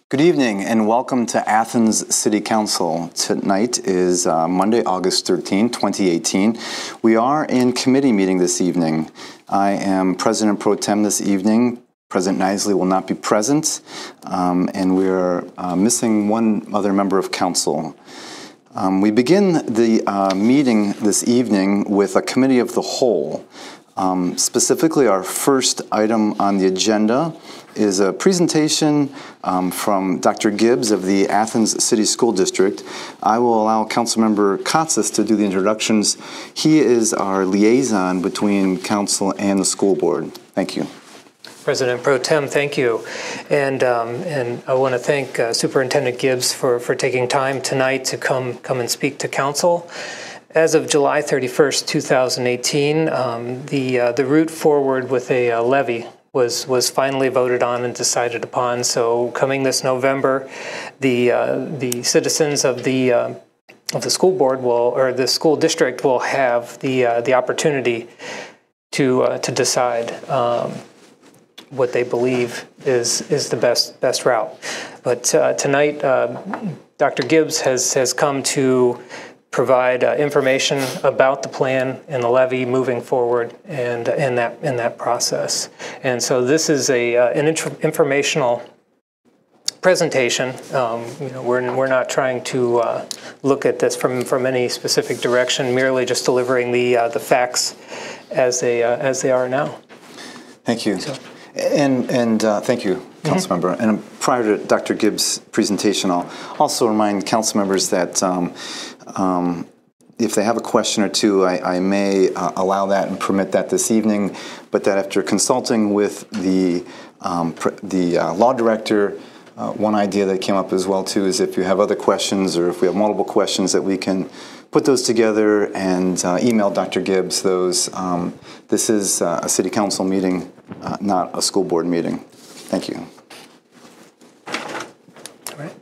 Good evening and welcome to Athens City Council. Tonight is Monday, August 13, 2018. We are in committee meeting this evening. I am President Pro Tem this evening. President Knisley will not be present, and we're missing one other member of council. We begin the meeting this evening with a committee of the whole. Specifically, our first item on the agenda is a presentation from Dr. Gibbs of the Athens City School District. I will allow Councilmember Katsas to do the introductions. He is our liaison between council and the school board. Thank you. President Pro Tem, thank you. And I want to thank Superintendent Gibbs for taking time tonight to come and speak to council. As of July 31st, 2018, the route forward with a levy was finally voted on and decided upon. So coming this November, the citizens of the school board the school district will have the opportunity to decide what they believe is the best route. But tonight, Dr. Gibbs has come to provide information about the plan and the levy moving forward and in that process. And so this is an informational presentation. We're not trying to look at this from any specific direction, merely just delivering the facts as they are now. Thank you. And thank you, Councilmember. And prior to Dr. Gibbs' presentation, I'll also remind council members that if they have a question or two, I may allow that and permit that this evening, but that after consulting with the law director, one idea that came up as well too is if you have other questions or if we have multiple questions that we can put those together and email Dr. Gibbs those. This is a city council meeting, not a school board meeting. Thank you. All right.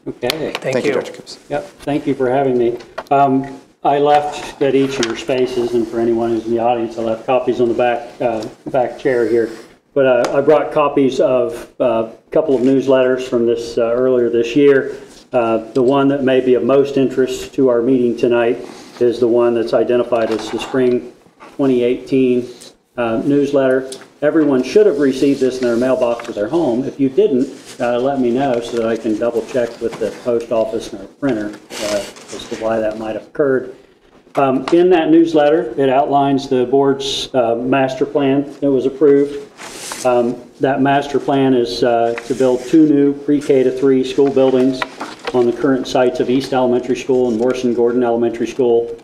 Okay. Thank you, Dr. Gibbs. Yep. Thank you for having me. I left at each of your spaces, and for anyone who's in the audience, I left copies on the back chair here. But I brought copies of a couple of newsletters from this earlier this year. The one that may be of most interest to our meeting tonight is the one that's identified as the Spring 2018 newsletter. Everyone should have received this in their mailbox at their home. If you didn't, let me know so that I can double check with the post office and our printer as to why that might have occurred. In that newsletter, it outlines the board's master plan that was approved. That master plan is to build 2 new pre-K to 3 school buildings on the current sites of East Elementary School and Morrison Gordon Elementary School,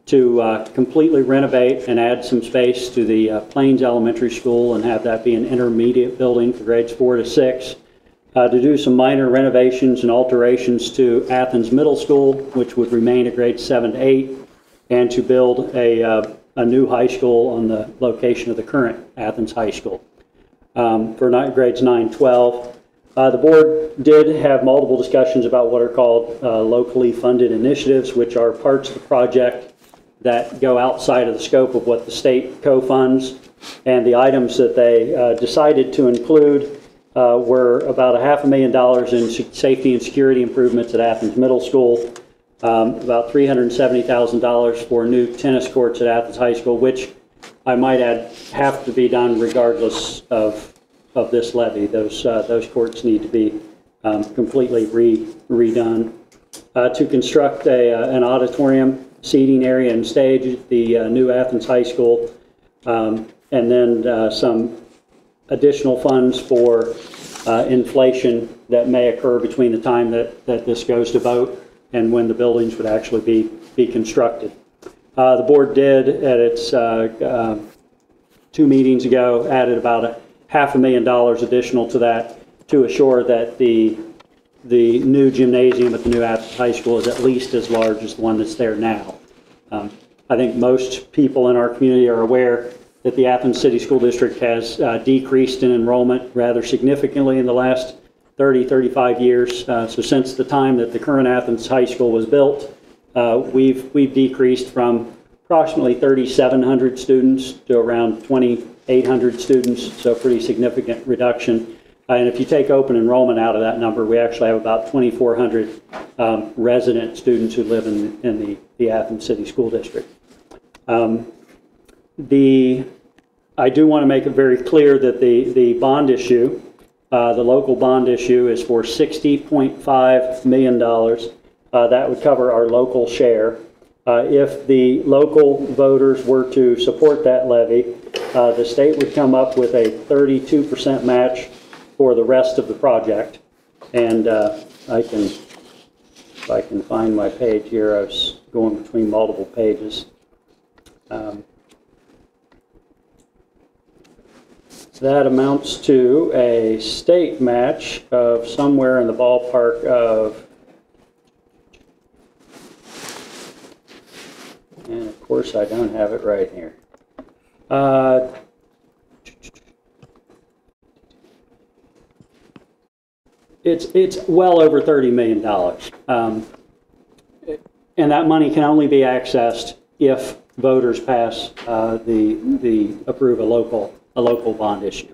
to completely renovate and add some space to the Plains Elementary School and have that be an intermediate building for grades 4 to 6, to do some minor renovations and alterations to Athens Middle School, which would remain at grades 7 to 8, and to build a new high school on the location of the current Athens High School for grades 9-12. The board did have multiple discussions about what are called locally funded initiatives, which are parts of the project that go outside of the scope of what the state co-funds. And the items that they decided to include were about $500,000 in safety and security improvements at Athens Middle School, about $370,000 for new tennis courts at Athens High School, which I might add have to be done regardless of this levy. Those courts need to be completely redone. To construct an auditorium, seating area and stage at the new Athens High School, and then some additional funds for inflation that may occur between the time that this goes to vote and when the buildings would actually be constructed. The board did, at its 2 meetings ago, added about $500,000 additional to that to assure that the new gymnasium at the new Athens High School is at least as large as the one that's there now. I think most people in our community are aware that the Athens City School District has decreased in enrollment rather significantly in the last 35 years. So since the time that the current Athens High School was built, we've decreased from approximately 3,700 students to around 2,800 students, so pretty significant reduction. And if you take open enrollment out of that number, we actually have about 2,400 resident students who live in the Athens City School District. I do want to make it very clear that the bond issue, the local bond issue, is for $60.5 million. That would cover our local share. If the local voters were to support that levy, the state would come up with a 32% match for the rest of the project. And if I can find my page here, I was going between multiple pages. That amounts to a state match of somewhere in the ballpark of, and of course I don't have it right here. It's well over $30 million. And that money can only be accessed if voters pass approve a local bond issue.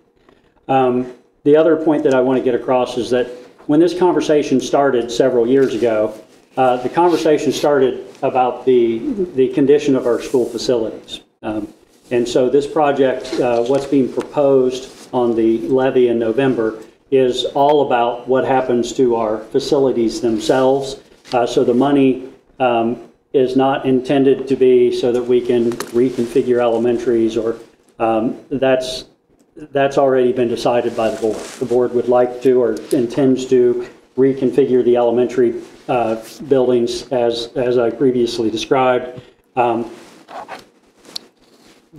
The other point that I want to get across is that when this conversation started several years ago, the conversation started about the condition of our school facilities. And so this project, what's being proposed on the levy in November, is all about what happens to our facilities themselves. So the money is not intended to be so that we can reconfigure elementaries, or that's already been decided by the board. The board would like to, or intends to, reconfigure the elementary buildings as I previously described.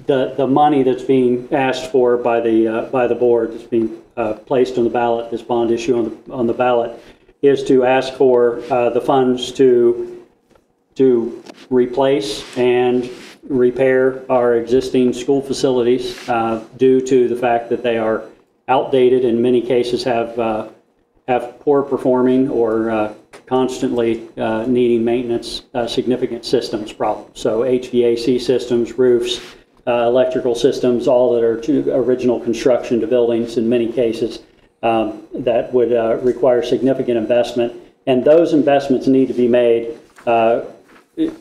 The money that's being asked for by the board, that's being placed on the ballot, this bond issue on the ballot, is to ask for the funds to replace and repair our existing school facilities due to the fact that they are outdated, in many cases have poor performing or constantly needing maintenance, significant systems problems. So HVAC systems, roofs, electrical systems, all that are original construction to buildings in many cases that would require significant investment. And those investments need to be made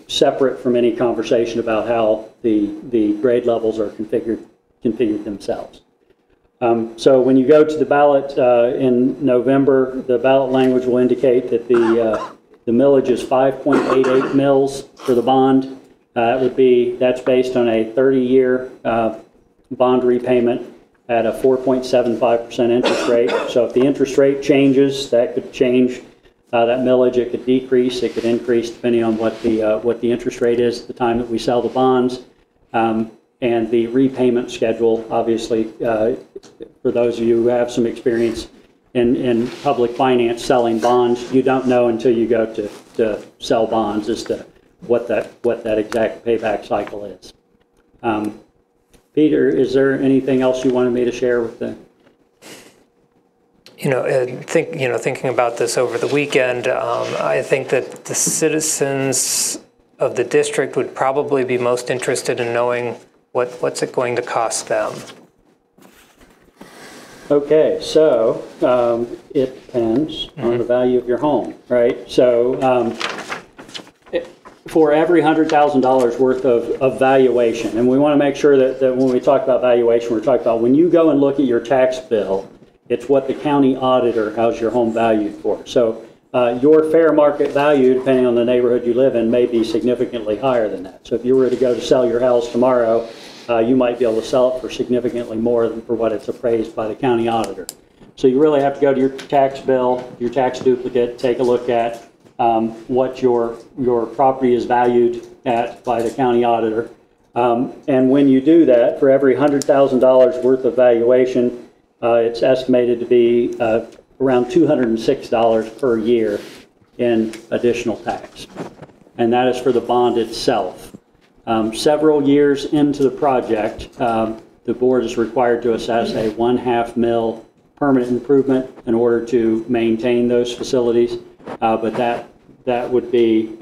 separate from any conversation about how the grade levels are configured themselves. So when you go to the ballot in November, the ballot language will indicate that the millage is 5.88 mils for the bond. That's based on a 30-year bond repayment at a 4.75% interest rate. So if the interest rate changes, that could change that millage. It could decrease, it could increase depending on what the interest rate is at the time that we sell the bonds. And the repayment schedule, obviously, for those of you who have some experience in public finance selling bonds, you don't know until you go to sell bonds as to what that exact payback cycle is. Peter, is there anything else you wanted me to share with the? Thinking about this over the weekend, I think that the citizens of the district would probably be most interested in knowing what's it going to cost them. Okay, so it depends on the value of your home, right? So for every $100,000 worth of valuation, and we want to make sure that when we talk about valuation, we're talking about when you go and look at your tax bill, it's what the county auditor has your home valued for. So your fair market value, depending on the neighborhood you live in, may be significantly higher than that. So if you were to go to sell your house tomorrow, you might be able to sell it for significantly more than for what it's appraised by the county auditor. So you really have to go to your tax bill, your tax duplicate, take a look at what your property is valued at by the county auditor. And when you do that, for every $100,000 worth of valuation, it's estimated to be around $206 per year in additional tax. And that is for the bond itself. Several years into the project, the board is required to assess a 1/2 mil permanent improvement in order to maintain those facilities, but that would be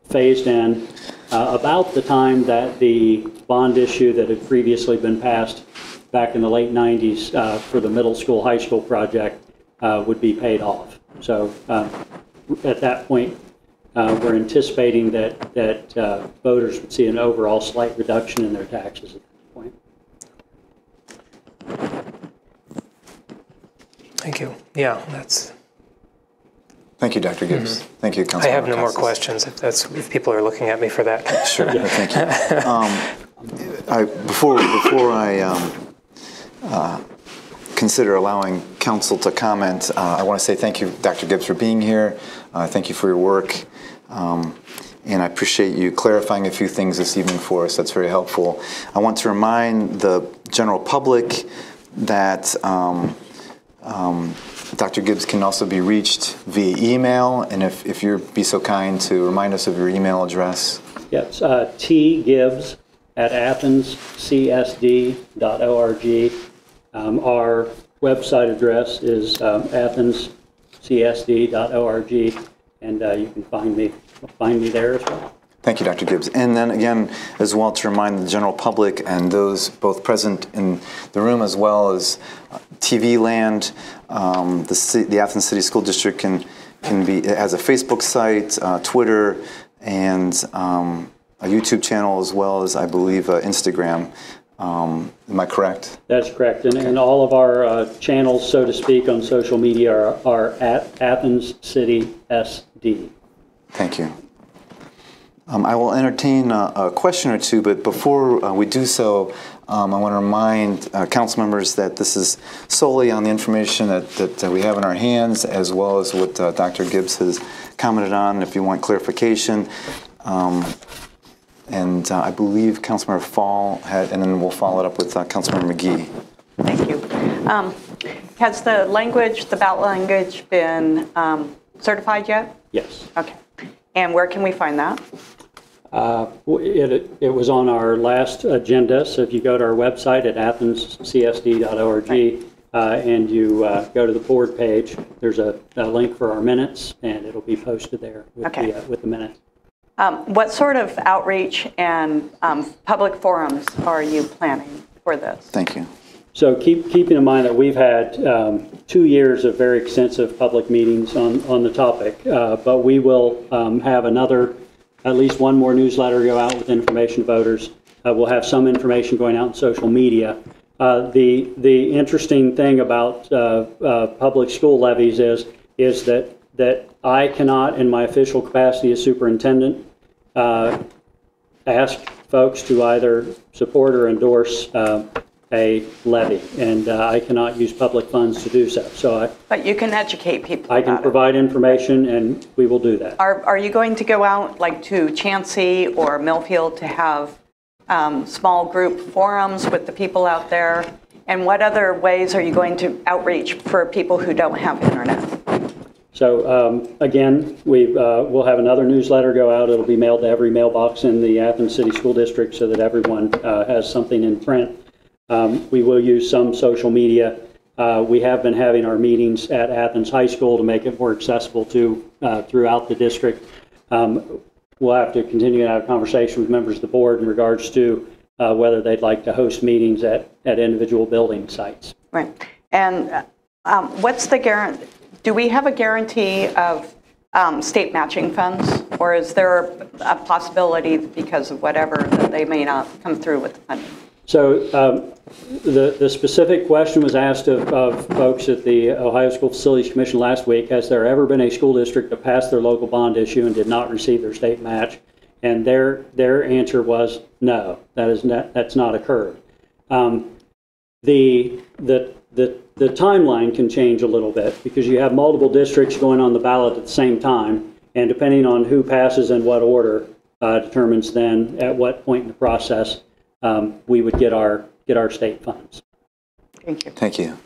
phased in about the time that the bond issue that had previously been passed back in the late 90s for the middle school, high school project would be paid off. So at that point, we're anticipating that voters would see an overall slight reduction in their taxes at that point. Thank you. Yeah, that's. Thank you, Dr. Gibbs. Thank you, Councilmember I have no more Casas. questions if people are looking at me for that. Sure. Thank you. Before I consider allowing council to comment, I want to say thank you, Dr. Gibbs, for being here. Thank you for your work. And I appreciate you clarifying a few things this evening for us. That's very helpful. I want to remind the general public that Dr. Gibbs can also be reached via email. And if you'd be so kind to remind us of your email address. Yes, tgibbs@athenscsd.org. Our website address is athenscsd.org, and you can find me there as well. Thank you, Dr. Gibbs. And then again, as well, to remind the general public and those both present in the room as well as TV land, the Athens City School District can be has a Facebook site, Twitter, and a YouTube channel, as well as, I believe, Instagram. Am I correct? That's correct. And all of our channels, so to speak, on social media are at Athens City SD. Thank you. I will entertain a question or two, but before we do so, I want to remind council members that this is solely on the information that we have in our hands, as well as what Dr. Gibbs has commented on. If you want clarification, and I believe Councilmember Fall had, and then we'll follow it up with Councilmember McGee. Thank you. Has the ballot language been certified yet? Yes. Okay. And where can we find that? It was on our last agenda, so if you go to our website at athenscsd.org and you go to the board page, there's a link for our minutes, and it'll be posted there with the minutes. What sort of outreach and public forums are you planning for this? Thank you. So keeping in mind that we've had 2 years of very extensive public meetings on the topic, but we will have at least one more newsletter go out with information to voters. We'll have some information going out on social media. The interesting thing about public school levies is that I cannot, in my official capacity as superintendent, ask folks to either support or endorse a levy, and I cannot use public funds to do so. But you can educate people. I can provide information, and we will do that. Are you going to go out like to Chansey or Millfield to have small group forums with the people out there? And what other ways are you going to outreach for people who don't have internet? So again, we'll have another newsletter go out. It'll be mailed to every mailbox in the Athens City School District so that everyone has something in print. We will use some social media. We have been having our meetings at Athens High School to make it more accessible to throughout the district. We'll have to continue to have a conversation with members of the board in regards to whether they'd like to host meetings at individual building sites. Right. And what's the guarantee? Do we have a guarantee of state matching funds, or is there a possibility because of whatever that they may not come through with the funding? So the specific question was asked of folks at the Ohio School Facilities Commission last week: has there ever been a school district that passed their local bond issue and did not receive their state match? And their answer was no, that's not occurred. The timeline can change a little bit because you have multiple districts going on the ballot at the same time, and depending on who passes in what order determines then at what point in the process we would get our state funds. Thank you. Thank you.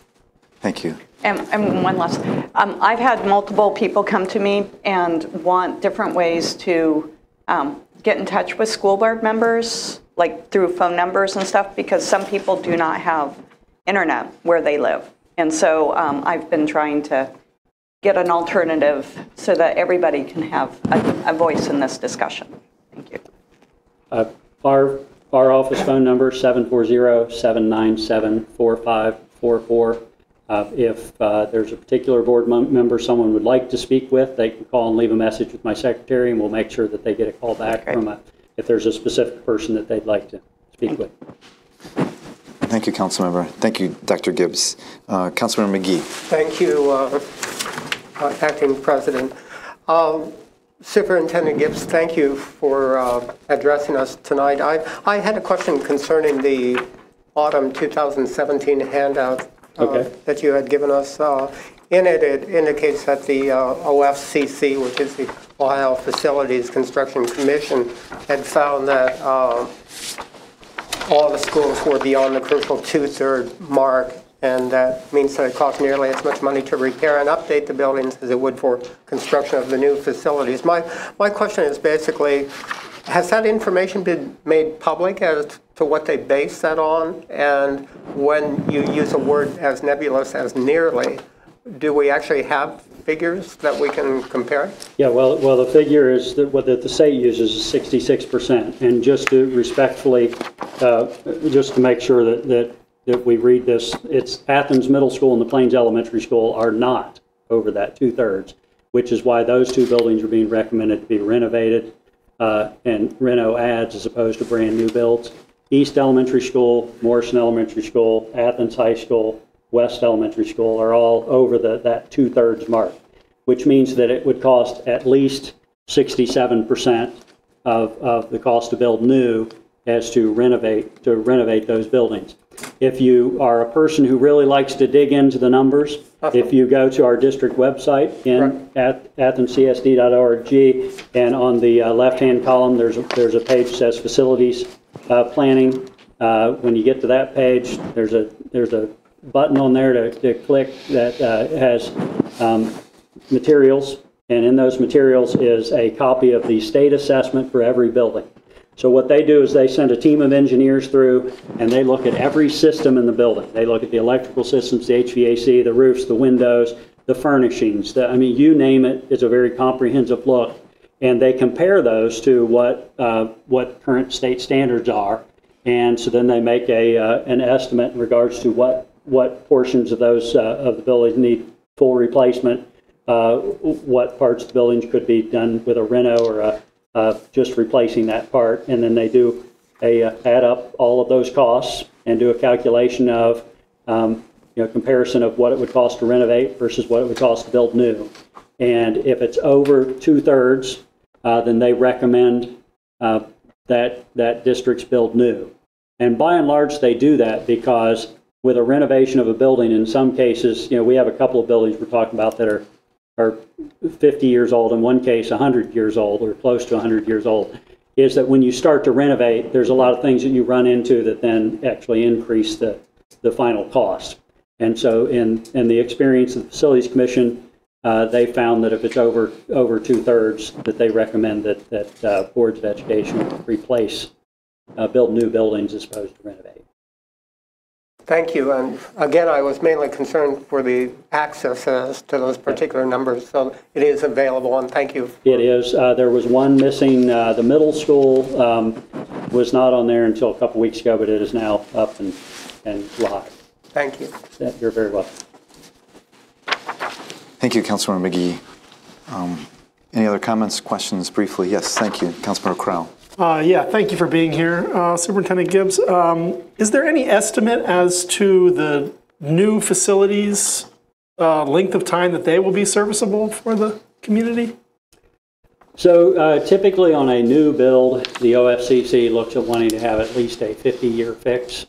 Thank you. And one last. I've had multiple people come to me and want different ways to get in touch with school board members, like through phone numbers and stuff, because some people do not have internet where they live. And so I've been trying to get an alternative so that everybody can have a voice in this discussion. Thank you. Our office phone number, 740-797-4544. If there's a particular board member someone would like to speak with, they can call and leave a message with my secretary, and we'll make sure that they get a call back if there's a specific person that they'd like to speak with. Thank you, Councilmember. Thank you, Dr. Gibbs. Councilmember McGee. Thank you, Acting President. Superintendent Gibbs, thank you for addressing us tonight. I had a question concerning the autumn 2017 handout that you had given us. In it, it indicates that the OFCC, which is the Ohio Facilities Construction Commission, had found that all the schools were beyond the crucial 2/3 mark, and that means that it costs nearly as much money to repair and update the buildings as it would for construction of the new facilities. My question is basically, has that information been made public as to what they base that on? And when you use a word as nebulous as nearly, do we actually have figures that we can compare? Yeah, well, the figure is that what the state uses is 66%. And just to respectfully, just to make sure that we read this, it's Athens Middle School and the Plains Elementary School are not over that 2/3, which is why those two buildings are being recommended to be renovated and reno adds as opposed to brand new builds. East Elementary School, Morrison Elementary School, Athens High School, West Elementary School are all over that 2/3 mark, which means that it would cost at least 67% of the cost to build new as to renovate those buildings. If you are a person who really likes to dig into the numbers, if you go to our district website at athenscsd.org, and on the left-hand column there's a page that says facilities planning. When you get to that page, there's a button on there to click that has materials, and in those materials is a copy of the state assessment for every building. So what they do is they send a team of engineers through and they look at every system in the building. They look at the electrical systems, the HVAC, the roofs, the windows, the furnishings. You name it, it's a very comprehensive look. And they compare those to what current state standards are. And so then they make an estimate in regards to what portions of those of the buildings need full replacement, what parts of the buildings could be done with a reno or just replacing that part, and then they do add up all of those costs and do a calculation of comparison of what it would cost to renovate versus what it would cost to build new. And if it's over 2/3, then they recommend that districts build new. And by and large, they do that because with a renovation of a building, in some cases, we have a couple of buildings we're talking about that are 50 years old, in one case 100 years old or close to 100 years old, is that when you start to renovate, there's a lot of things that you run into that then actually increase the final cost. And so in the experience of the Facilities Commission, they found that if it's over 2/3, that they recommend that boards of education build new buildings as opposed to renovate. Thank you. And again, I was mainly concerned for the access to those particular numbers. So it is available, and thank you. It is. There was one missing. The middle school was not on there until a couple weeks ago, but it is now up and live. Thank you. You're very welcome. Thank you, Councilmember McGee. Any other comments, questions briefly? Yes, thank you. Councilmember Crowell. Yeah, thank you for being here, Superintendent Gibbs. Is there any estimate as to the new facilities length of time that they will be serviceable for the community? So typically on a new build, the OFCC looks at wanting to have at least a 50-year fix.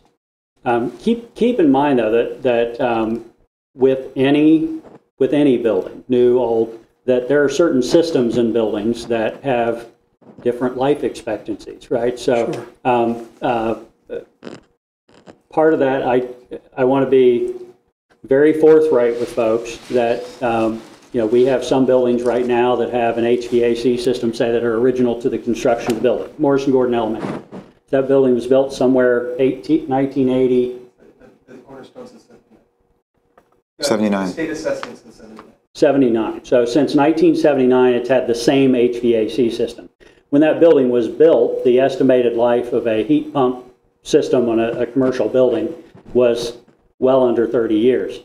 Keep in mind though that with any building, new, old, that there are certain systems in buildings that have different life expectancies, right? So sure. Part of that, I want to be very forthright with folks that we have some buildings right now that have an HVAC system, say, that are original to the construction of the building. Morrison Gordon Elementary. That building was built somewhere 1980. The cornerstone since 79. State assessment since 79. 79. So since 1979, it's had the same HVAC system. when that building was built, the estimated life of a heat pump system on a commercial building was well under 30 years.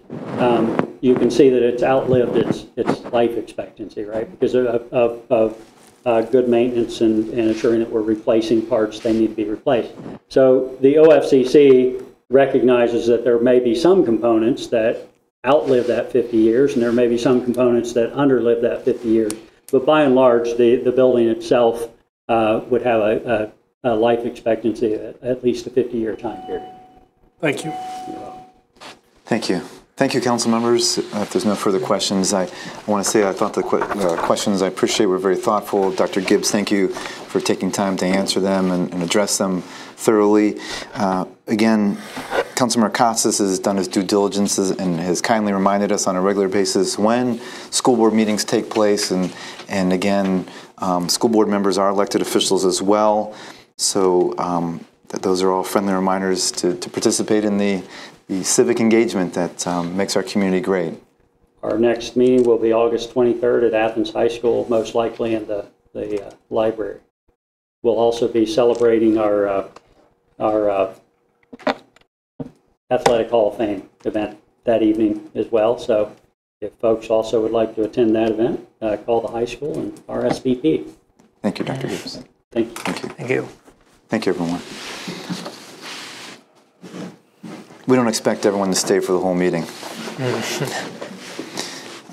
You can see that it's outlived its life expectancy, right? Because of good maintenance and ensuring that we're replacing parts they need to be replaced. So the OFCC recognizes that there may be some components that outlive that 50 years, and there may be some components that underlive that 50 years. But by and large, the building itself would have a life expectancy of at least a 50-year time period. Thank you. Thank you. Thank you, council members. If there's no further questions, I want to say I thought the questions I appreciate were very thoughtful. Dr. Gibbs, thank you for taking time to answer them and address them thoroughly. Again, Councilmember Casas has done his due diligence and has kindly reminded us on a regular basis when school board meetings take place. And again, school board members are elected officials as well. So those are all friendly reminders to participate in the civic engagement that makes our community great. Our next meeting will be August 23rd at Athens High School, most likely in the library. We'll also be celebrating our Athletic Hall of Fame event that evening as well. So if folks also would like to attend that event, call the high school and RSVP. Thank you, Dr. Gibbs. Thank you. Thank you. Thank you. Thank you, everyone. We don't expect everyone to stay for the whole meeting.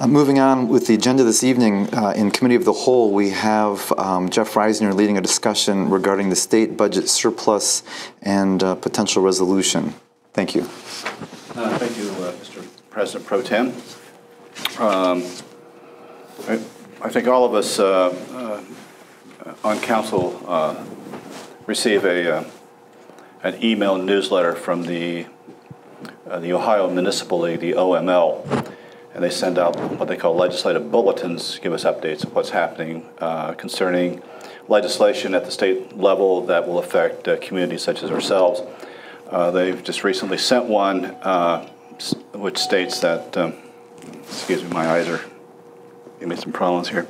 Moving on with the agenda this evening, in Committee of the Whole, we have Jeff Reisner leading a discussion regarding the state budget surplus and potential resolution. Thank you. Thank you, Mr. President Pro Tem. I think all of us on council receive an email newsletter from the Ohio Municipal League, the OML, and they send out what they call legislative bulletins, give us updates of what's happening concerning legislation at the state level that will affect communities such as ourselves. They've just recently sent one which states that, excuse me, my eyes are giving me some problems here,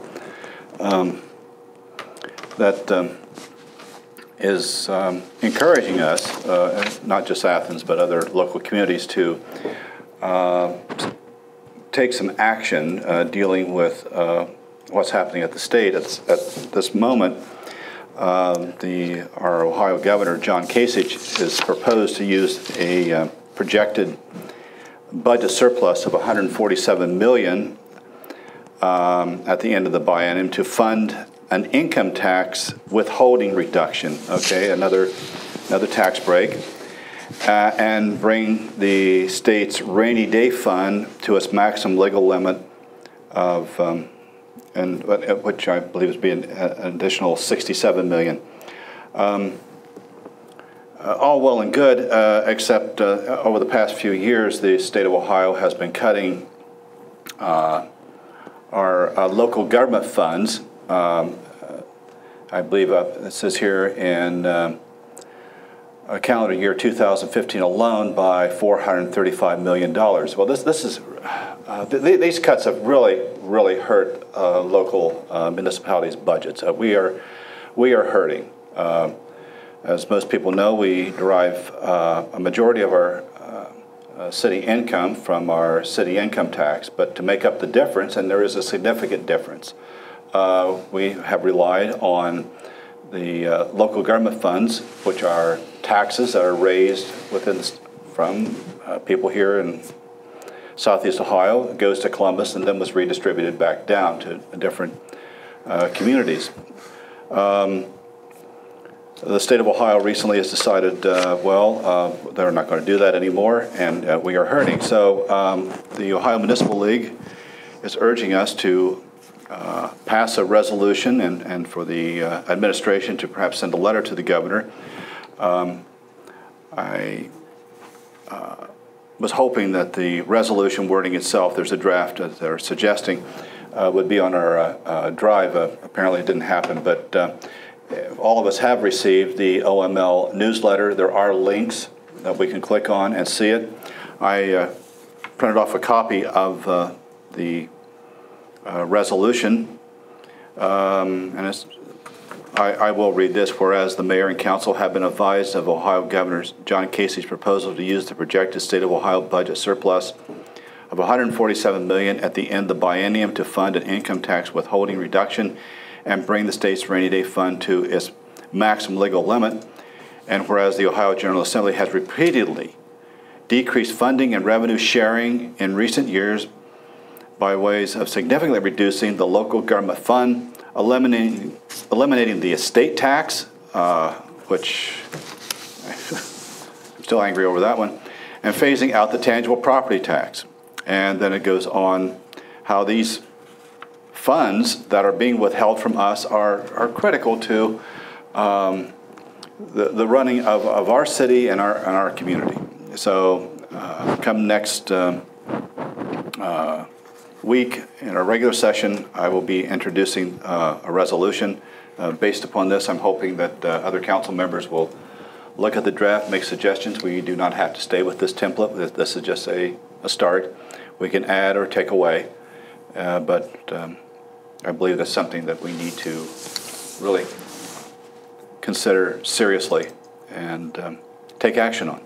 that is encouraging us, not just Athens, but other local communities to take some action dealing with what's happening at the state. At this moment, our Ohio Governor, John Kasich, has proposed to use a projected budget surplus of $147 million at the end of the biennium to fund an income tax withholding reduction, okay, another tax break, and bring the state's rainy day fund to its maximum legal limit of, which I believe is being an additional $67 million. All well and good, except over the past few years, the state of Ohio has been cutting our local government funds. I believe it says here in calendar year 2015 alone by $435 million. Well, this is these cuts have really hurt local municipalities' budgets. We are hurting. As most people know, we derive a majority of our city income from our city income tax, but to make up the difference, and there is a significant difference, we have relied on the local government funds, which are taxes that are raised from people here in Southeast Ohio. It goes to Columbus and then was redistributed back down to different communities. The state of Ohio recently has decided, they're not going to do that anymore, and we are hurting. So the Ohio Municipal League is urging us to pass a resolution and for the administration to perhaps send a letter to the governor. I was hoping that the resolution wording itself, there's a draft that they're suggesting, would be on our drive. Apparently it didn't happen, but all of us have received the OML newsletter. There are links that we can click on and see it. I printed off a copy of the resolution, and it's I will read this. Whereas the mayor and council have been advised of Ohio Governor John Casey's proposal to use the projected state of Ohio budget surplus of $147 million at the end of the biennium to fund an income tax withholding reduction and bring the state's rainy day fund to its maximum legal limit. And whereas the Ohio General Assembly has repeatedly decreased funding and revenue sharing in recent years by ways of significantly reducing the local government fund, eliminating the estate tax, which I'm still angry over that one, and phasing out the tangible property tax. And then it goes on how these funds that are being withheld from us are critical to the running of our city and our community. So come next week in our regular session, I will be introducing a resolution. Based upon this, I'm hoping that other council members will look at the draft, make suggestions. We do not have to stay with this template. This is just a start. We can add or take away, but I believe that's something that we need to really consider seriously and take action on.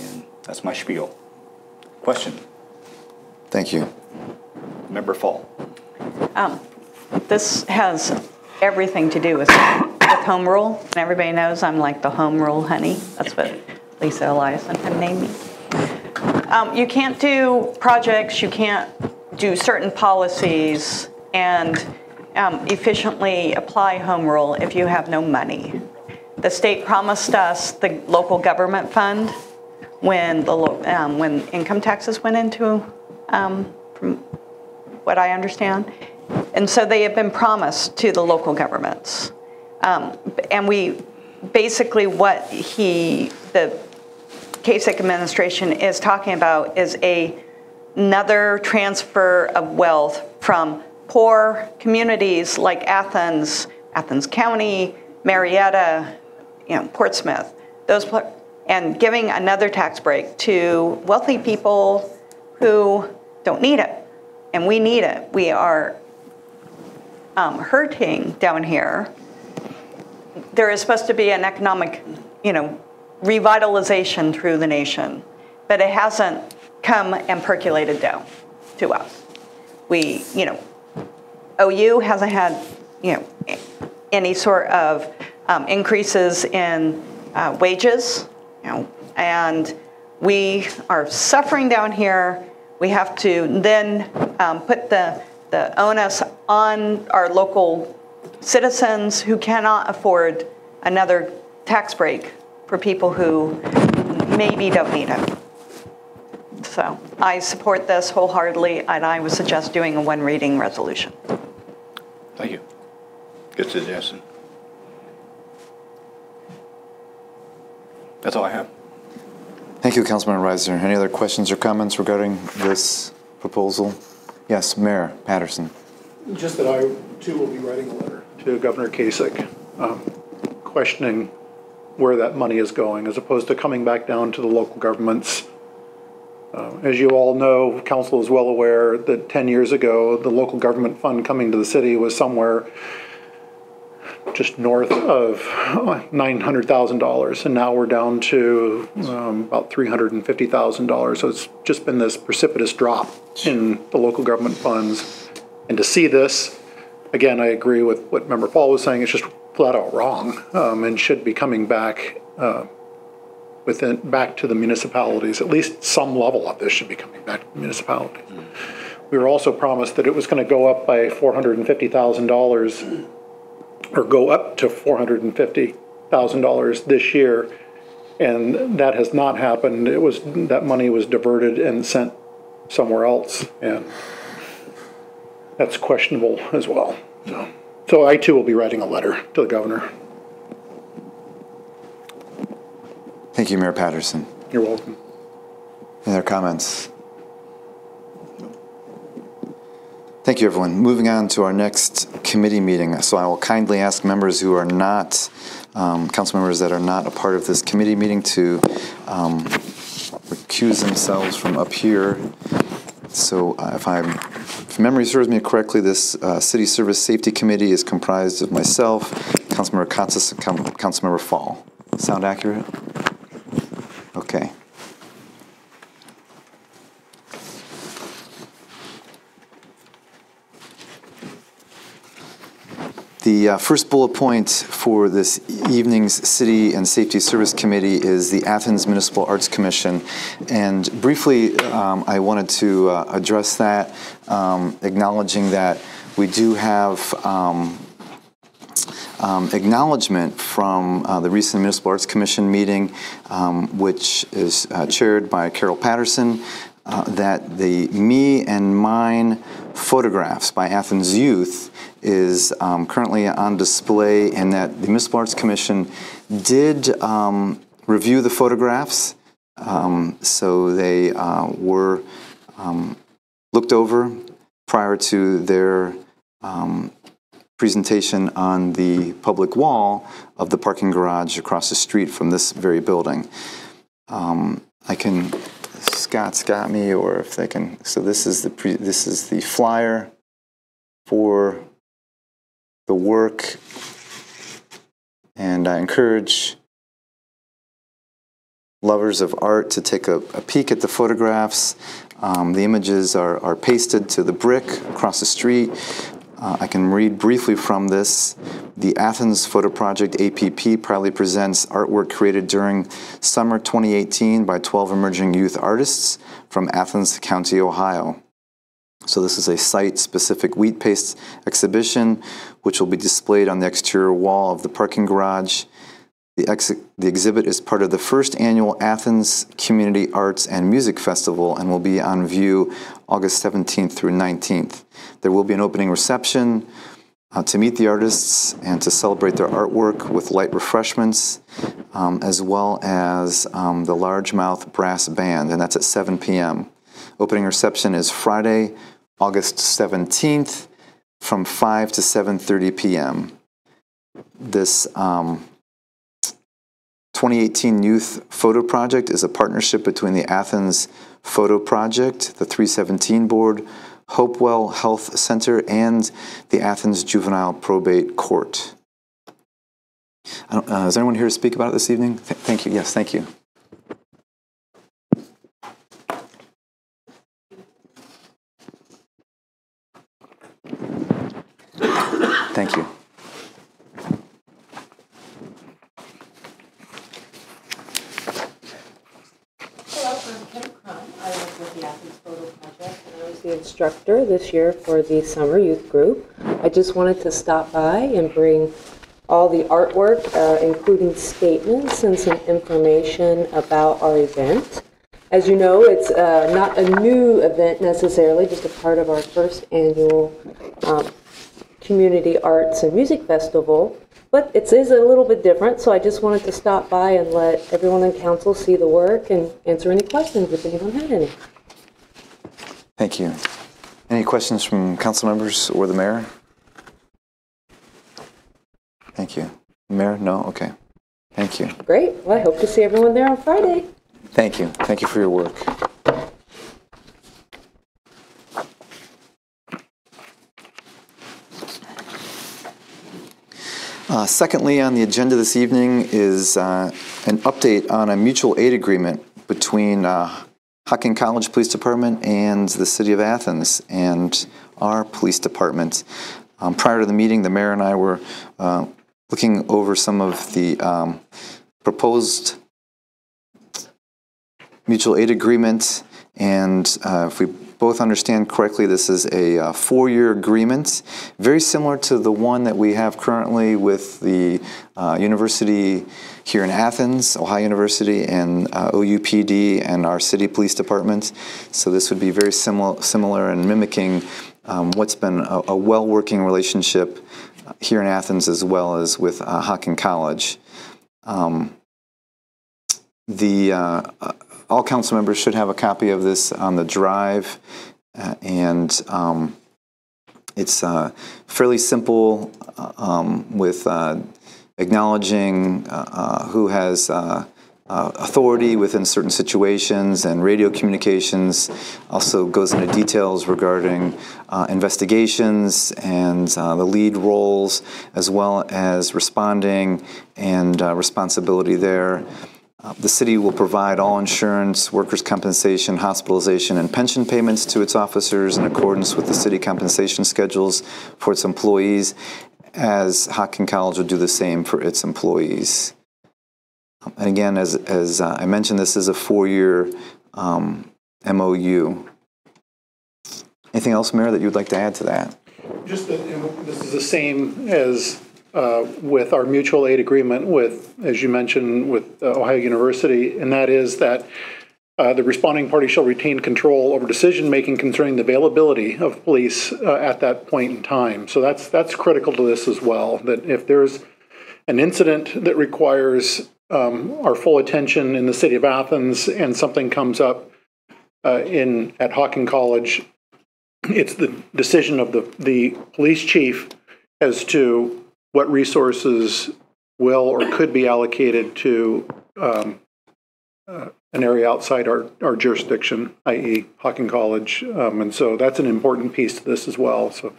And that's my spiel. Question? Thank you. Member Fall. This has everything to do with home rule, and everybody knows I'm like the home rule honey. That's what Lisa Eliason had named me. You can't do projects, you can't do certain policies and efficiently apply home rule if you have no money. The state promised us the local government fund when income taxes went into, from what I understand. And so they have been promised to the local governments. And we basically what the Kasich administration is talking about is another transfer of wealth from poor communities like Athens, Athens County, Marietta, Portsmouth, and giving another tax break to wealthy people who don't need it. And we need it. We are hurting down here. There is supposed to be an economic, revitalization through the nation, but it hasn't come and percolated down to us. We, OU hasn't had, any sort of increases in wages, and we are suffering down here. We have to then put the onus on our local citizens who cannot afford another tax break for people who maybe don't need it. So I support this wholeheartedly, and I would suggest doing a one-reading resolution. Thank you. Good suggestion. That's all I have. Thank you, Councilman Reiser. Any other questions or comments regarding this proposal? Yes, Mayor Patterson. Just that I, too, will be writing a letter to Governor Kasich questioning where that money is going, as opposed to coming back down to the local governments. As you all know, council is well aware that 10 years ago, the local government fund coming to the city was somewhere just north of $900,000, and now we're down to about $350,000. So it's just been this precipitous drop in the local government funds. And to see this, again, I agree with what Member Paul was saying, it's just flat out wrong, and should be coming back back to the municipalities. At least some level of this should be coming back to the municipalities. We were also promised that it was going to go up by $450,000, or go up to $450,000 this year, and that has not happened. That money was diverted and sent somewhere else, and that's questionable as well. So I too will be writing a letter to the governor. Thank you, Mayor Patterson. You're welcome. Any other comments? Thank you, everyone. Moving on to our next committee meeting. So I will kindly ask members who are not, council members that are not a part of this committee meeting to recuse themselves from up here. So if I'm if memory serves me correctly, this City Service Safety Committee is comprised of myself, Councilmember Katsas, and Councilmember Fall. Sound accurate? Okay. The first bullet point for this evening's City and Safety Service Committee is the Athens Municipal Arts Commission. And briefly, I wanted to address that, acknowledging that we do have acknowledgement from the recent Municipal Arts Commission meeting, which is chaired by Carol Patterson, that the Me and Mine photographs by Athens youth is currently on display, and that the Municipal Arts Commission did review the photographs. So they were looked over prior to their presentation on the public wall of the parking garage across the street from this very building. I can, Scott's got me, or if they can. So this is the flyer for the work, and I encourage lovers of art to take a peek at the photographs. The images are pasted to the brick across the street. I can read briefly from this. The Athens Photo Project, APP, proudly presents artwork created during summer 2018 by 12 emerging youth artists from Athens County, Ohio. So this is a site-specific wheat paste exhibition, which will be displayed on the exterior wall of the parking garage. The exhibit is part of the first annual Athens Community Arts and Music Festival and will be on view August 17th through 19th. There will be an opening reception to meet the artists and to celebrate their artwork with light refreshments, as well as the Largemouth Brass Band, and that's at 7 p.m. Opening reception is Friday, August 17th from 5 to 7:30 p.m. This 2018 Youth Photo Project is a partnership between the Athens Photo Project, the 317 Board, Hopewell Health Center, and the Athens Juvenile Probate Court. Is anyone here to speak about it this evening? Thank you. Yes, thank you. Thank you. The instructor this year for the summer youth group. I just wanted to stop by and bring all the artwork, including statements and some information about our event. As you know, it's not a new event necessarily, just a part of our first annual Community Arts and Music Festival, but it is a little bit different, so I just wanted to stop by and let everyone on council see the work and answer any questions if anyone had any. Thank you. Any questions from council members or the mayor? Thank you. Mayor? No? Okay. Thank you. Great. Well, I hope to see everyone there on Friday. Thank you. Thank you for your work. Secondly, on the agenda this evening is an update on a mutual aid agreement between Hocking College Police Department and the City of Athens and our police department. Prior to the meeting, the mayor and I were looking over some of the proposed mutual aid agreement, and if we both understand correctly, this is a 4-year agreement, very similar to the one that we have currently with the university here in Athens, Ohio University, and OUPD and our city police department. So this would be very similar and mimicking what's been a well-working relationship here in Athens as well as with Hocking College. All council members should have a copy of this on the drive, and it's fairly simple with acknowledging who has authority within certain situations, and radio communications. Also goes into details regarding investigations and the lead roles, as well as responding and responsibility there. The city will provide all insurance, workers' compensation, hospitalization, and pension payments to its officers in accordance with the city compensation schedules for its employees, as Hocking College will do the same for its employees. And again, as I mentioned, this is a 4-year MOU. Anything else, Mayor, that you'd like to add to that? Just that this is the same as with our mutual aid agreement with, as you mentioned, with Ohio University, and that is that the responding party shall retain control over decision-making concerning the availability of police at that point in time. So that's critical to this as well, that if there's an incident that requires our full attention in the city of Athens and something comes up at Hocking College, it's the decision of the police chief as to what resources will or could be allocated to an area outside our jurisdiction, i.e. Hocking College. And so that's an important piece to this as well. So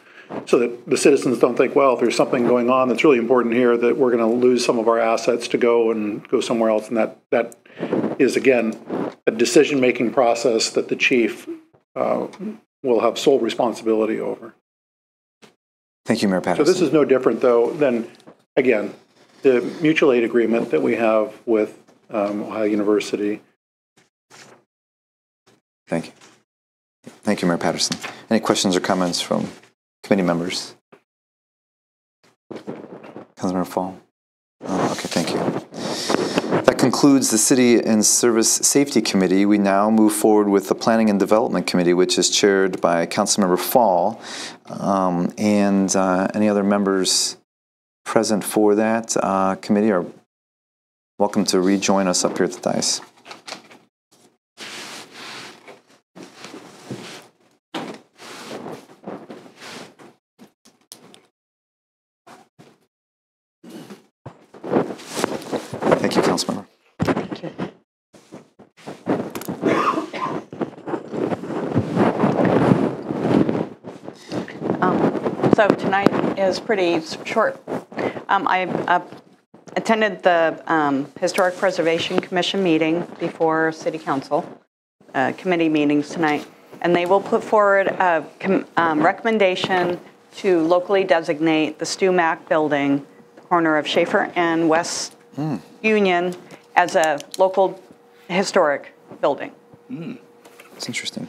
that the citizens don't think, well, if there's something going on that's really important here, that we're going to lose some of our assets to go somewhere else. And that is, again, a decision-making process that the chief will have sole responsibility over. Thank you, Mayor Patterson. So this is no different, though, than, again, the mutual aid agreement that we have with Ohio University. Thank you. Thank you, Mayor Patterson. Any questions or comments from committee members? Councilmember Fall? Okay, thank you. That concludes the City and Service Safety Committee. We now move forward with the Planning and Development Committee, which is chaired by Councilmember Fall. And any other members present for that committee are welcome to rejoin us up here at the dais. Thank you, Councilmember. Thank you. So tonight is pretty short. I attended the Historic Preservation Commission meeting before City Council, committee meetings tonight, and they will put forward a recommendation to locally designate the Stu Mack building, the corner of Schaefer and West Union, as a local historic building. That's interesting.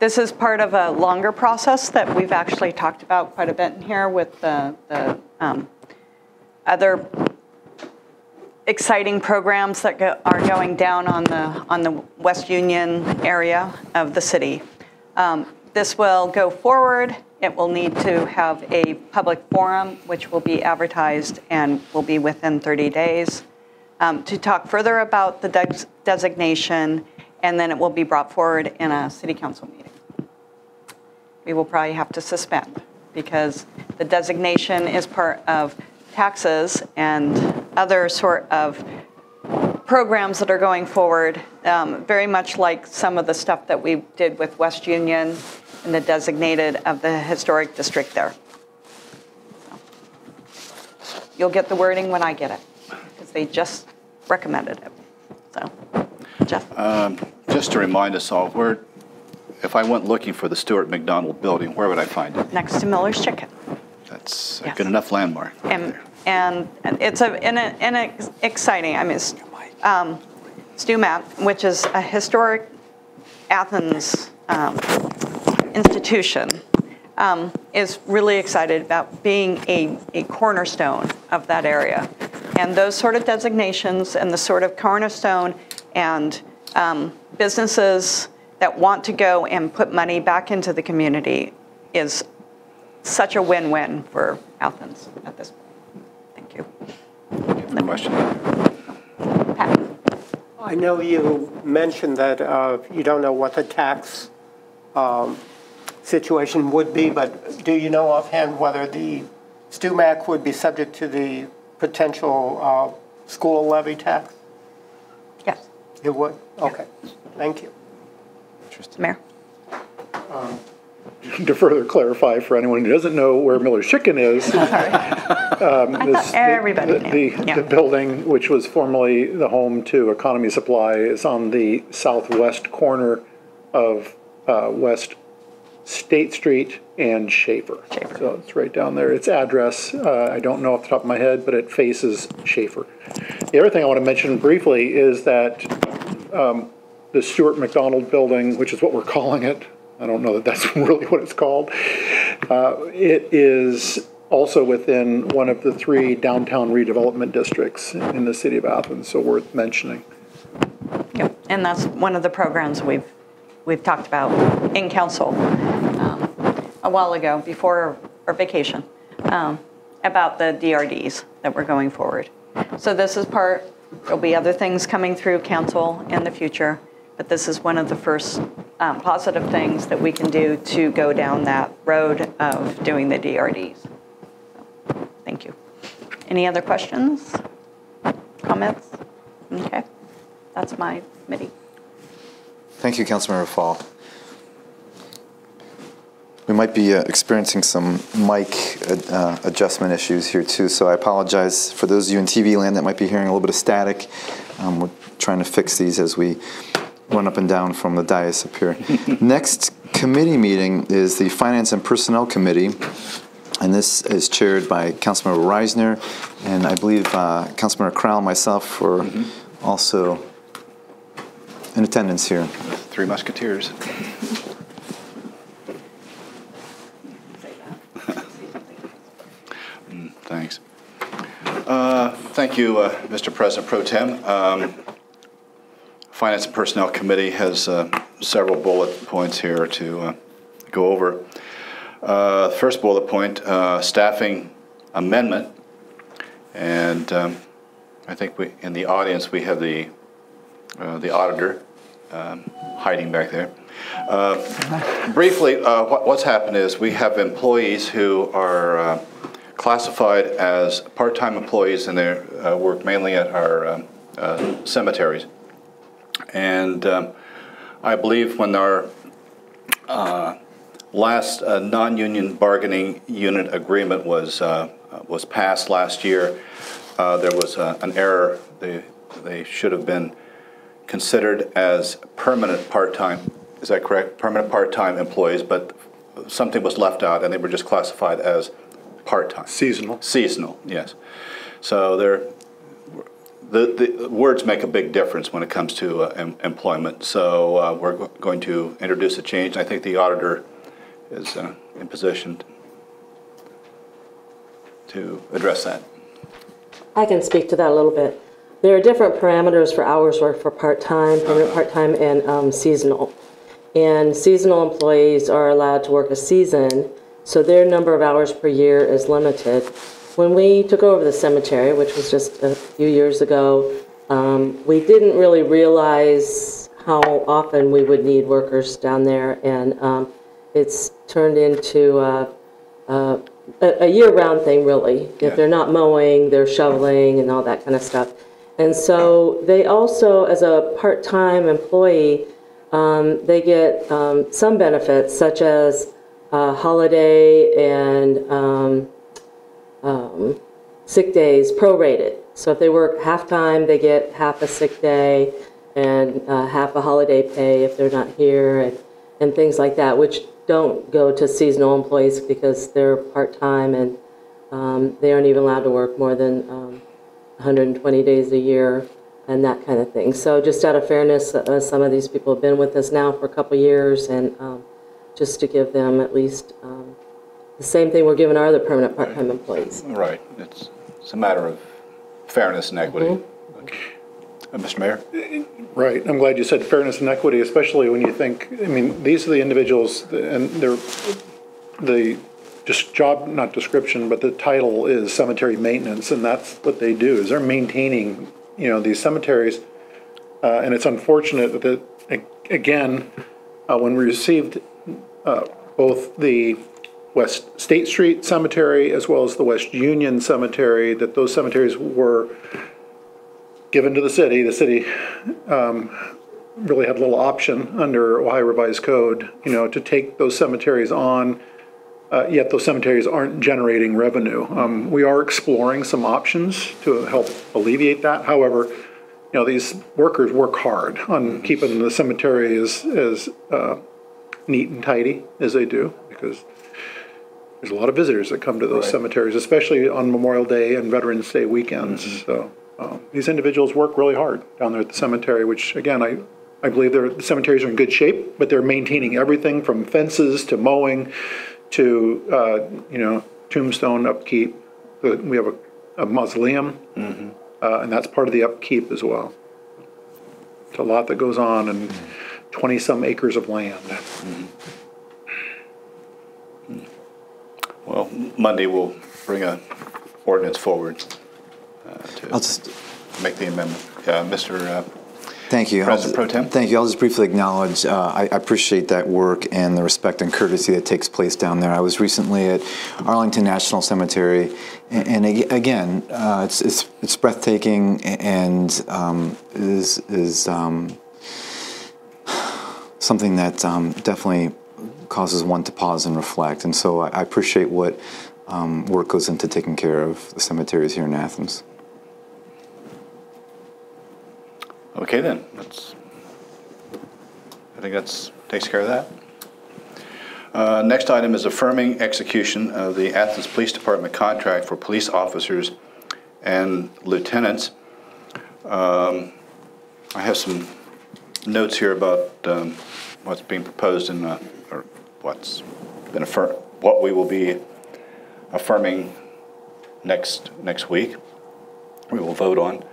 This is part of a longer process that we've actually talked about quite a bit in here with the other exciting programs that are going down on the West Union area of the city. This will go forward. It will need to have a public forum, which will be advertised and will be within 30 days, to talk further about the designation, and then it will be brought forward in a city council meeting. We will probably have to suspend because the designation is part of taxes and other sort of programs that are going forward, very much like some of the stuff that we did with West Union and the designated of the historic district there. So, you'll get the wording when I get it, because they just recommended it. So, Jeff? Just to remind us all, if I went looking for the Stuart McDonald building, where would I find it? Next to Miller's Chicken. That's a Yes. good enough landmark. And it's an exciting, I mean, Stu Mack, which is a historic Athens institution, is really excited about being a cornerstone of that area. And those sort of designations and the sort of cornerstone and businesses that want to go and put money back into the community is such a win-win for Athens at this point. Thank you. The question. Pat. I know you mentioned that you don't know what the tax situation would be, but do you know offhand whether the STUMAC would be subject to the potential school levy tax? It would? Okay. Thank you. Mayor? To further clarify for anyone who doesn't know where Miller's Chicken is, Everybody knew. the building, which was formerly the home to Economy Supply, is on the southwest corner of West State Street and Schaefer. So it's right down there. Its address, I don't know off the top of my head, but it faces Schaefer. The other thing I want to mention briefly is that the Stuart McDonald building, which is what we're calling it, I don't know that that's really what it's called, it is also within one of the 3 downtown redevelopment districts in the city of Athens, so worth mentioning. Yep, and that's one of the programs we've talked about in council a while ago, before our vacation, about the DRDs that we're going forward. So this is part, there'll be other things coming through council in the future, but this is one of the first positive things that we can do to go down that road of doing the DRDs. So, thank you. Any other questions, comments? Okay, that's my committee. Thank you, Councilmember Fall. We might be experiencing some mic adjustment issues here too, so I apologize for those of you in TV land that might be hearing a little bit of static. We're trying to fix these as we run up and down from the dais up here. Next committee meeting is the Finance and Personnel Committee, and this is chaired by Councilmember Reisner, and I believe Councilmember Crowell and myself were also in attendance here. 3 Musketeers. Thanks. Thank you, Mr. President Pro Tem. Finance and Personnel Committee has several bullet points here to go over. First bullet point, staffing amendment. And I think in the audience we have the auditor hiding back there. Briefly, what's happened is we have employees who are classified as part-time employees, and they work mainly at our cemeteries. And I believe when our last non-union bargaining unit agreement was passed last year, there was an error. They should have been considered as permanent part-time. Is that correct? Permanent part-time employees, but something was left out, and they were just classified as part-time. Seasonal. Seasonal, yes. So the words make a big difference when it comes to employment. So we're going to introduce a change. I think the auditor is in position to address that. I can speak to that a little bit. There are different parameters for hours worked for part-time, permanent part-time, and seasonal. And seasonal employees are allowed to work a season, so their number of hours per year is limited. When we took over the cemetery, which was just a few years ago, we didn't really realize how often we would need workers down there, and it's turned into a year-round thing, really. If they're not mowing, they're shoveling and all that kind of stuff. And so they also, as a part-time employee, they get some benefits, such as holiday and sick days prorated. So if they work half-time, they get half a sick day and half a holiday pay if they're not here, and things like that, which don't go to seasonal employees because they're part-time and they aren't even allowed to work more than 120 days a year and that kind of thing. So just out of fairness, some of these people have been with us now for a couple years, and just to give them at least the same thing we're giving our other permanent part-time employees. Right. It's a matter of fairness and equity. Mr. Mayor? Right. I'm glad you said fairness and equity, especially when you think, I mean, these are the individuals, and they're the just job, not description, but the title is cemetery maintenance, and that's what they do, is they're maintaining, these cemeteries. And it's unfortunate that, again, when we received both the West State Street Cemetery as well as the West Union Cemetery, that those cemeteries were given to the city. The city really had little option under Ohio Revised Code, to take those cemeteries on, yet those cemeteries aren't generating revenue. We are exploring some options to help alleviate that. However, these workers work hard on keeping the cemetery as neat and tidy as they do, because there's a lot of visitors that come to those cemeteries, especially on Memorial Day and Veterans Day weekends. So these individuals work really hard down there at the cemetery, which, again, I believe the cemeteries are in good shape, but they're maintaining everything from fences to mowing to, tombstone upkeep. We have a mausoleum, and that's part of the upkeep as well. It's a lot that goes on, and 20-some acres of land. Well, Monday we'll bring an ordinance forward to I'll just make the amendment. Mr. Thank you. President Pro Tem? Thank you. I'll just briefly acknowledge, I appreciate that work and the respect and courtesy that takes place down there. I was recently at Arlington National Cemetery, and again, it's breathtaking and is something that definitely causes one to pause and reflect. And so I appreciate what work goes into taking care of the cemeteries here in Athens. Okay, then. I think that takes care of that. Next item is affirming execution of the Athens Police Department contract for police officers and lieutenants. I have some notes here about what's being proposed in, or what's been affirmed, what we will be affirming next week. We will vote on.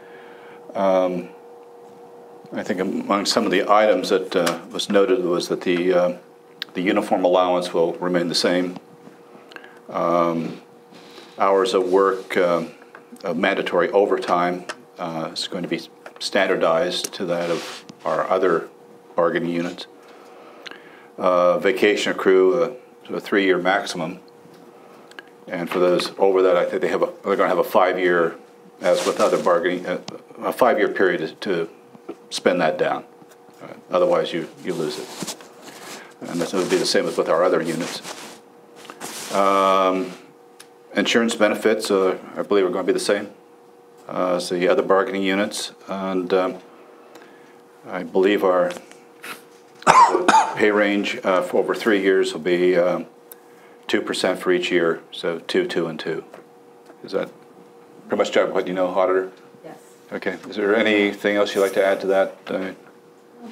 I think among some of the items that was noted was that the uniform allowance will remain the same. Hours of work of mandatory overtime is going to be standardized to that of our other bargaining units. Vacation accrue to a 3-year maximum, and for those over that, I think they're going to have a 5-year, as with other bargaining, a 5-year period to spend that down. Otherwise, you lose it. And this would be the same as with our other units. Insurance benefits, I believe, are going to be the same as the other bargaining units. And I believe our pay range for over 3 years will be 2% for each year, so 2, 2, and 2. Is that pretty much what you know, Auditor? Yes. Okay. Is there anything else you'd like to add to that? I don't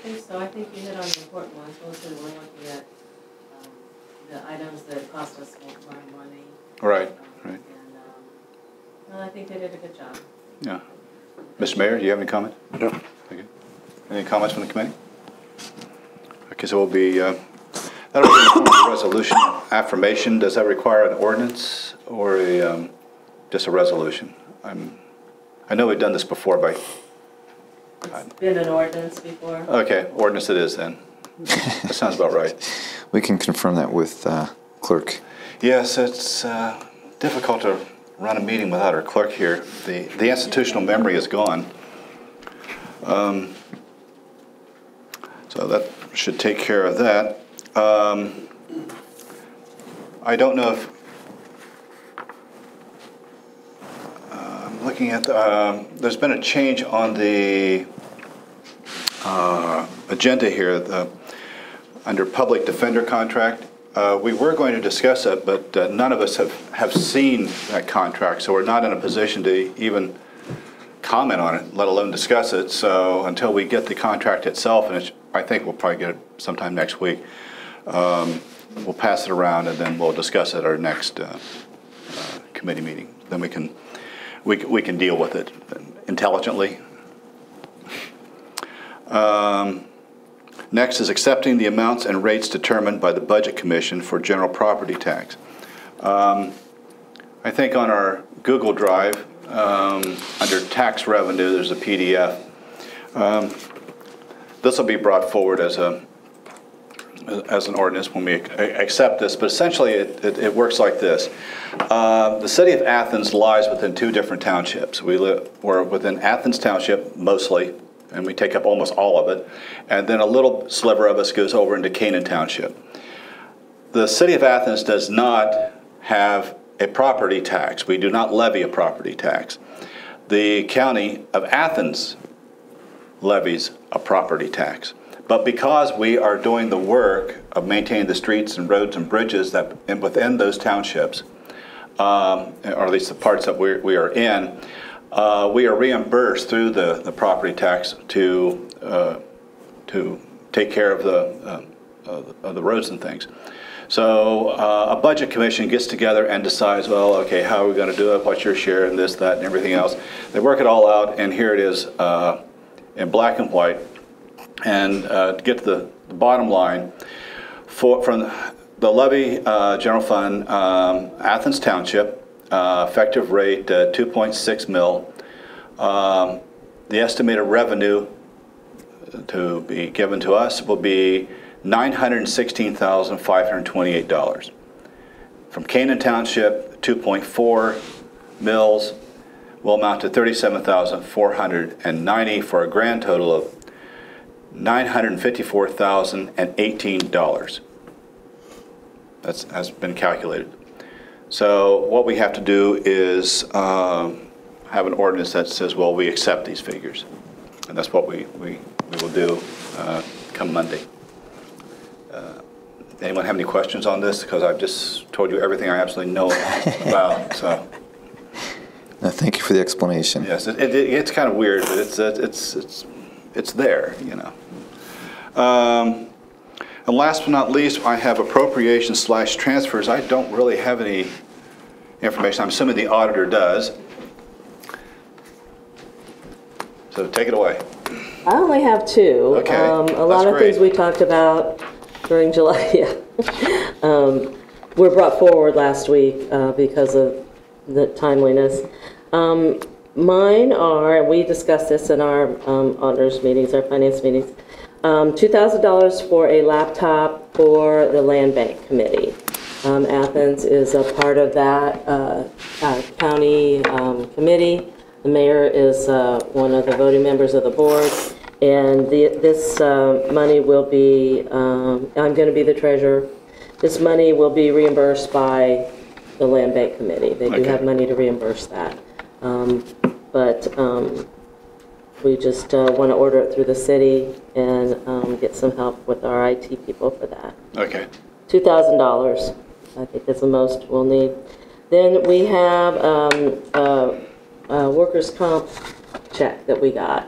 think so. I think you hit on the important ones. Mostly we're looking at the items that cost us more money. Right, right. And I think they did a good job. Yeah. Mr. Mayor, do you have any comment? No. Okay. Any comments from the committee? Okay, so we'll be, that'll be a resolution affirmation. Does that require an ordinance or just a resolution? I know we've done this before, but It's been an ordinance before. okay, ordinance it is then. That sounds about right. We can confirm that with clerk. Yes, it's difficult to run a meeting without our clerk here. The institutional memory is gone. So that should take care of that. I don't know if I'm looking at there's been a change on the agenda here under public defender contract. We were going to discuss it, but none of us have seen that contract, so we're not in a position to even comment on it, let alone discuss it. So until we get the contract itself, and I think we'll probably get it sometime next week, we'll pass it around and then we'll discuss it at our next committee meeting. Then we can deal with it intelligently. Next is accepting the amounts and rates determined by the Budget Commission for general property tax. I think on our Google Drive, under tax revenue, there's a PDF. This will be brought forward as a as an ordinance when we accept this, but essentially it works like this. The city of Athens lies within two different townships. We're within Athens Township mostly, and we take up almost all of it, and then a little sliver of us goes over into Canaan Township. The city of Athens does not have a property tax. We do not levy a property tax. The county of Athens levies a property tax. But because we are doing the work of maintaining the streets and roads and bridges that within those townships, or at least the parts that we are in, we are reimbursed through the property tax to take care of the roads and things. So a budget commission gets together and decides, well, okay, how are we going to do it? What's your share in this, that, and everything else? They work it all out, and here it is in black and white. And to get to the bottom line, from the levy general fund, Athens Township, effective rate 2.6 mil. The estimated revenue to be given to us will be $916,528. From Canaan Township, 2.4 mils will amount to $37,490 for a grand total of $954,018. That has been calculated. So what we have to do is have an ordinance that says, well, we accept these figures. And that's what we will do come Monday. Anyone have any questions on this? Because I've just told you everything I absolutely know about. So. No, thank you for the explanation. Yes, it's kind of weird, but it's there, you know. And last but not least, I have appropriations / transfers. I don't really have any information. I'm assuming the auditor does. So take it away. I only have two. Okay, a lot of great. things we talked about during July, yeah, were brought forward last week because of the timeliness. Mine are, and we discussed this in our auditors meetings, our finance meetings, $2,000 for a laptop for the Land Bank Committee. Athens is a part of that county committee. The mayor is one of the voting members of the board. And this money will be, I'm going to be the treasurer. This money will be reimbursed by the Land Bank Committee. They do have money to reimburse that. But we just want to order it through the city and get some help with our IT people for that. Okay. $2,000, I think is the most we'll need. Then we have a workers' comp check that we got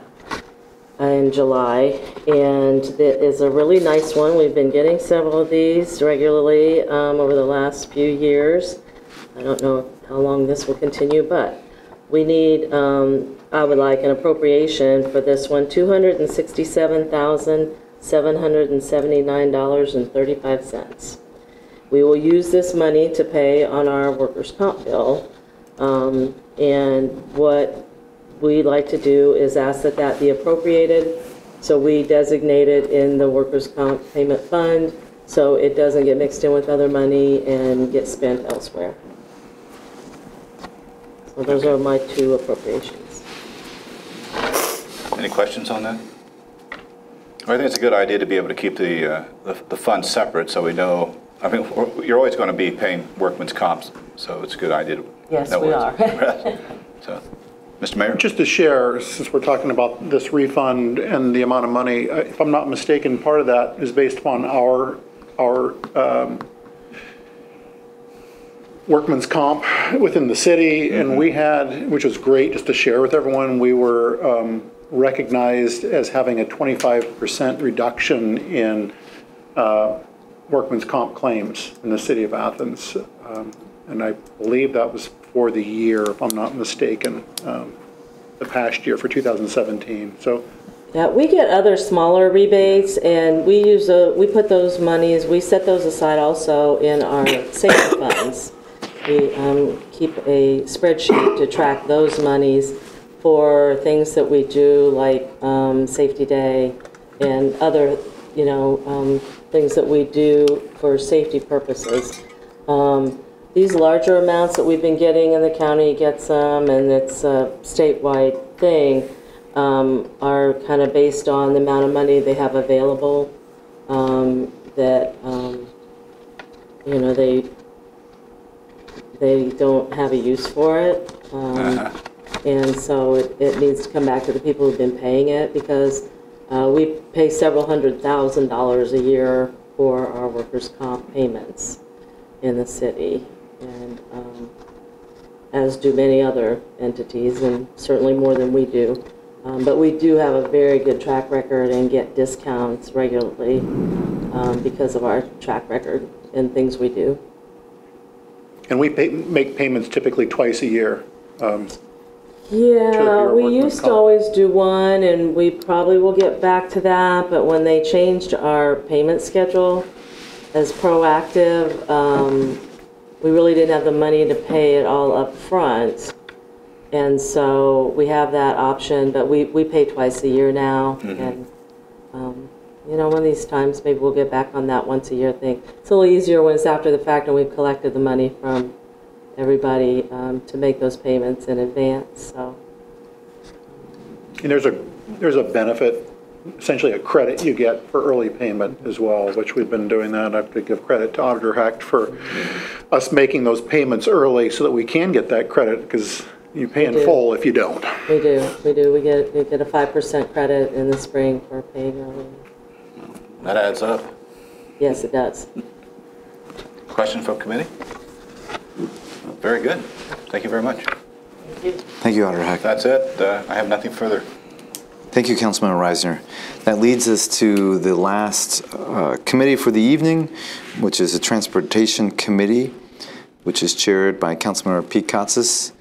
in July, and it is a really nice one. We've been getting several of these regularly over the last few years. I don't know how long this will continue, but we need, I would like an appropriation for this one, $267,779.35. We will use this money to pay on our workers' comp bill, and what we'd like to do is ask that that be appropriated, so we designate it in the workers' comp payment fund so it doesn't get mixed in with other money and get spent elsewhere. So those are my two appropriations. Any questions on that? I think it's a good idea to be able to keep the funds separate so we know. I mean, you're always going to be paying workmen's comps, so it's a good idea to Yes, know we where are. it's- So, Mr. Mayor? Just to share, since we're talking about this refund and the amount of money, if I'm not mistaken, part of that is based upon our workman's comp within the city, and we had, which was great, just to share with everyone, we were recognized as having a 25% reduction in workman's comp claims in the city of Athens. And I believe that was for the year, if I'm not mistaken, the past year for 2017. So Yeah, we get other smaller rebates, and we use we put those monies, we set those aside also in our safety funds. We keep a spreadsheet to track those monies for things that we do, like Safety Day and other, things that we do for safety purposes. These larger amounts that we've been getting, and the county gets them, and it's a statewide thing, are kind of based on the amount of money they have available, that, you know, they don't have a use for it. And so it needs to come back to the people who've been paying it, because we pay several $100,000 a year for our workers' comp payments in the city, and as do many other entities, and certainly more than we do. But we do have a very good track record and get discounts regularly because of our track record and things we do. And we make payments typically twice a year. Yeah, we used to always do one, and we probably will get back to that, but when they changed our payment schedule as proactive, we really didn't have the money to pay it all up front. And so we have that option, but we pay twice a year now. And, you know, one of these times maybe we'll get back on that once a year thing. It's a little easier when it's after the fact and we've collected the money from everybody to make those payments in advance. So. And there's a benefit, essentially a credit you get for early payment as well, which we've been doing that. I have to give credit to Auditor Hack for us making those payments early so that we can get that credit, because you pay in full if you don't. We do. We get a 5% credit in the spring for paying early. That adds up. Yes, it does. Question from committee? Very good. Thank you very much. Thank you. Thank you, Auditor Hack. That's it. I have nothing further. Thank you, Councilmember Reisner. That leads us to the last committee for the evening, which is the Transportation Committee, which is chaired by Councilmember Pete Katsas.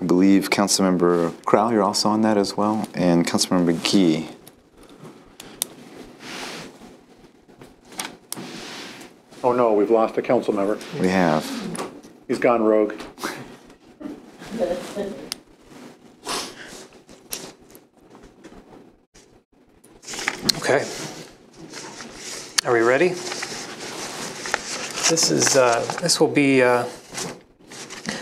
I believe Councilmember Crowell, you're also on that as well, and Councilmember McGee. Oh no, we've lost a council member. We have. He's gone rogue. Okay. Are we ready? This will be, well,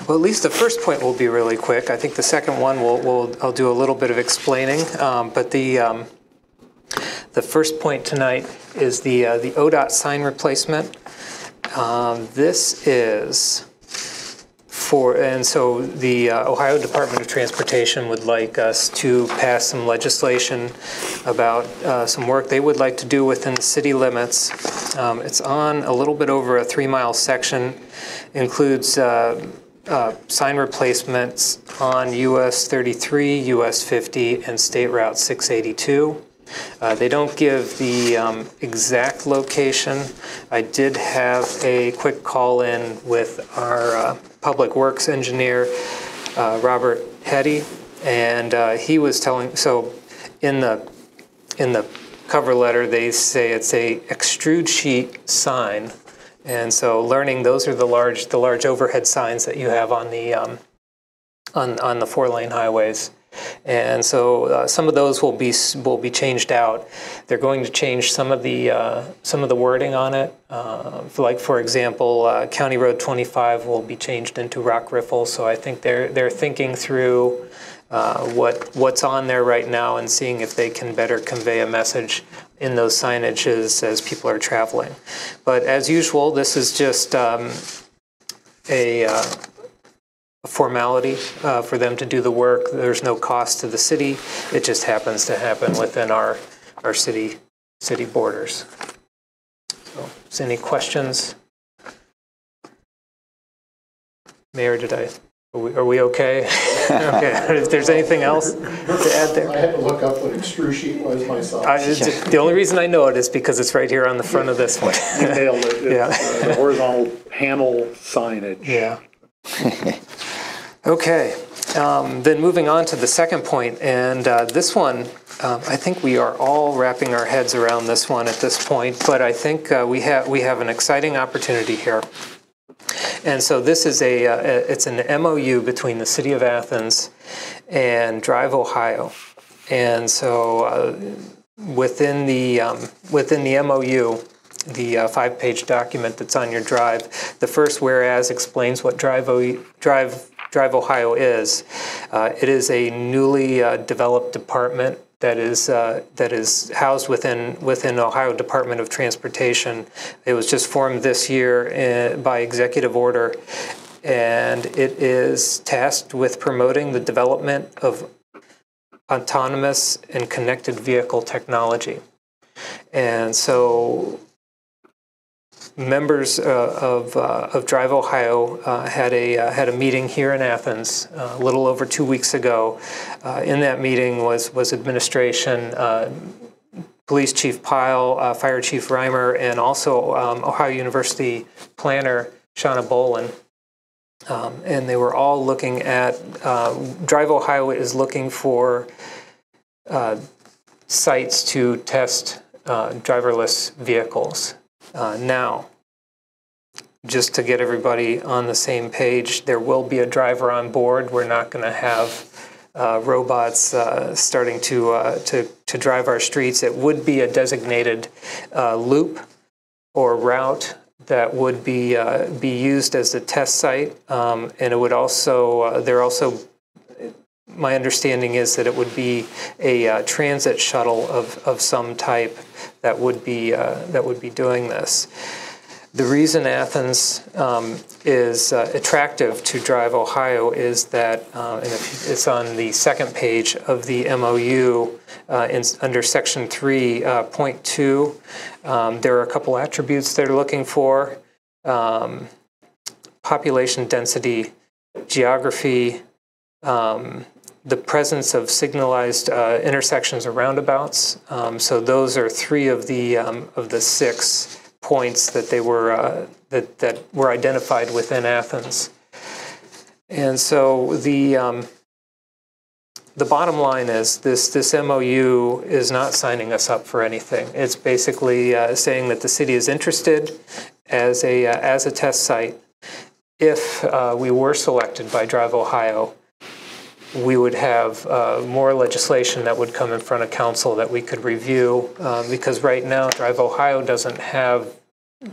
at least the first point will be really quick. I think the second one I'll do a little bit of explaining, but the first point tonight is the ODOT sign replacement. This is and so the Ohio Department of Transportation would like us to pass some legislation about some work they would like to do within the city limits. It's on a little bit over a 3-mile section, includes sign replacements on US 33, US 50, and State Route 682. They don't give the exact location. I did have a quick call-in with our Public Works engineer, Robert Hetty, and he was telling, so in the cover letter they say it's a extrude sheet sign, and so learning those are the large overhead signs that you have on the 4-lane highways. And so some of those will be changed out. They're going to change some of the wording on it. Like for example, County Road 25 will be changed into Rock Riffle. So I think they're thinking through what's on there right now and seeing if they can better convey a message in those signages as people are traveling. But as usual, this is just a formality for them to do the work. There's no cost to the city. It just happens to happen within our city borders. So, is any questions? Mayor, are we okay? Okay. If there's anything else to add there. I had to look up what extrude sheet was myself. The only reason I know it is because it's right here on the front of this one. You nailed it. It's the horizontal panel signage. Yeah. Okay, then moving on to the second point, and this one, I think we are all wrapping our heads around this one at this point, but I think we have an exciting opportunity here. And so this is it's an MOU between the City of Athens and Drive Ohio. And so within the MOU, the 5-page document that's on your drive, the first whereas explains what Drive Ohio is. It is a newly developed department that is housed within Ohio Department of Transportation. It was just formed this year by executive order, and it is tasked with promoting the development of autonomous and connected vehicle technology. And so members of Drive Ohio had a meeting here in Athens a little over 2 weeks ago. In that meeting was administration, Police Chief Pyle, Fire Chief Reimer, and also Ohio University planner Shauna Bolin. And they were all looking at, Drive Ohio is looking for sites to test driverless vehicles. Now, just to get everybody on the same page, there will be a driver on board. We're not going to have robots starting to drive our streets. It would be a designated loop or route that would be used as a test site, and it would also. My understanding is that it would be a transit shuttle of some type that would be doing this. The reason Athens is attractive to Drive Ohio is that, and it's on the second page of the MOU under Section 3.2. There are a couple attributes they're looking for: population density, geography, the presence of signalized intersections or roundabouts. So those are 3 of the 6 points that they were that were identified within Athens. And so the bottom line is this MOU is not signing us up for anything. It's basically saying that the city is interested as a test site. If we were selected by Drive Ohio, we would have more legislation that would come in front of council that we could review, because right now Drive Ohio doesn't have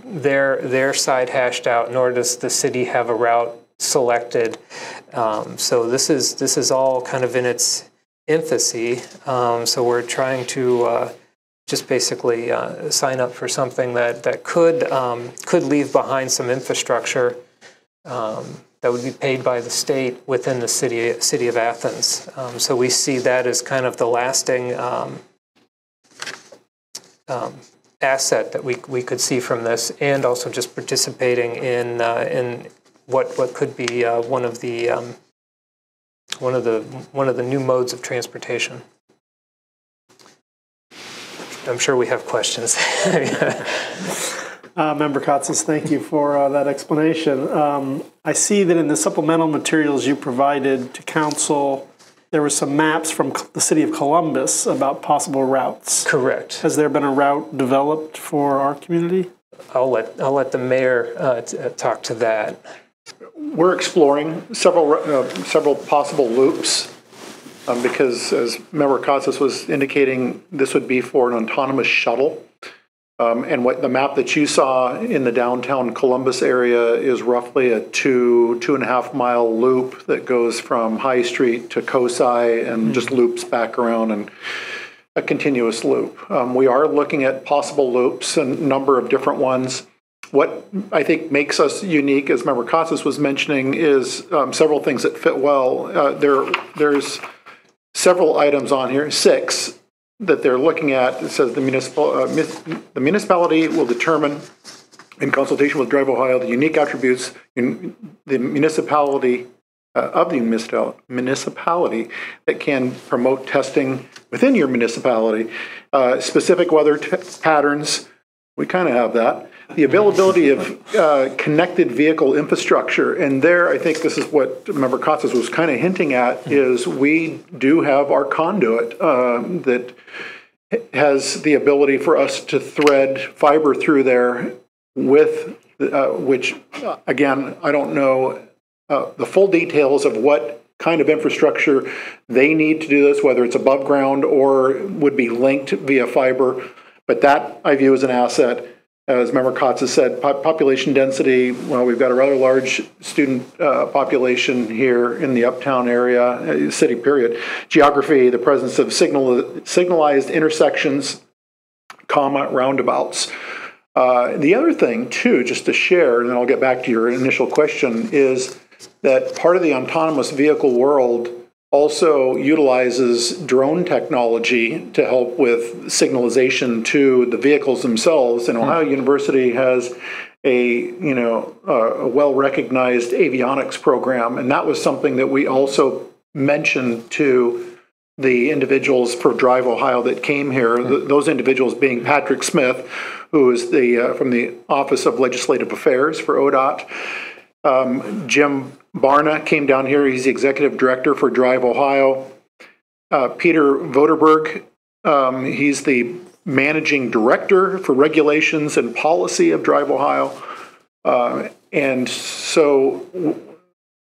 their side hashed out, nor does the city have a route selected. So this is all kind of in its infancy. So we're trying to just basically sign up for something that could leave behind some infrastructure that would be paid by the state within the city of Athens. So we see that as kind of the lasting asset that we could see from this, and also just participating in what could be one of the new modes of transportation. I'm sure we have questions. Member Katsas, thank you for that explanation. I see that in the supplemental materials you provided to council, there were some maps from the city of Columbus about possible routes. Correct. Has there been a route developed for our community? I'll let the mayor talk to that. We're exploring several possible loops because, as Member Katsas was indicating, this would be for an autonomous shuttle. And what the map that you saw in the downtown Columbus area is roughly a 2.5 mile loop that goes from High Street to Cosi and just loops back around, and a continuous loop. We are looking at possible loops, a number of different ones. What I think makes us unique, as Member Katsas was mentioning, is several things that fit well. There's several items on here, 6, that they're looking at. It says the municipality will determine, in consultation with Drive Ohio, the unique attributes in the municipality municipality that can promote testing within your municipality. Specific weather patterns, we kind of have that. The availability of connected vehicle infrastructure, and there I think this is what Member Katsas was kind of hinting at, is we do have our conduit that has the ability for us to thread fiber through there with, which again, I don't know the full details of what kind of infrastructure they need to do this, whether it's above ground or would be linked via fiber. But that I view as an asset. As Member Kotz has said, population density, well, we've got a rather large student population here in the uptown area, city period. Geography, the presence of signalized intersections, roundabouts. The other thing, too, just to share, and then I'll get back to your initial question, is that part of the autonomous vehicle world also utilizes drone technology to help with signalization to the vehicles themselves. And Ohio University has a well-recognized avionics program, and that was something that we also mentioned to the individuals for Drive Ohio that came here. Those individuals being Patrick Smith, who is from the Office of Legislative Affairs for ODOT. Jim Barna came down here. He's the executive director for Drive Ohio. Peter Voderberg, he's the managing director for regulations and policy of Drive Ohio. And so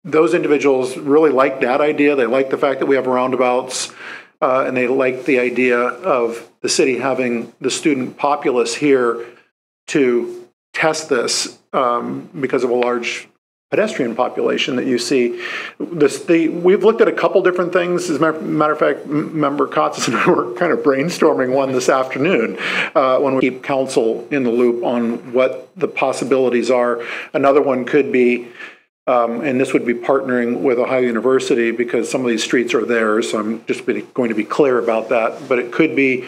those individuals really like that idea. They like the fact that we have roundabouts, and they like the idea of the city having the student populace here to test this because of a large pedestrian population that you see. We've looked at a couple different things. As a matter of fact, Member Kotz and I were kind of brainstorming one this afternoon when we keep council in the loop on what the possibilities are. Another one could be, and this would be partnering with Ohio University because some of these streets are theirs, so I'm just going to be clear about that, but it could be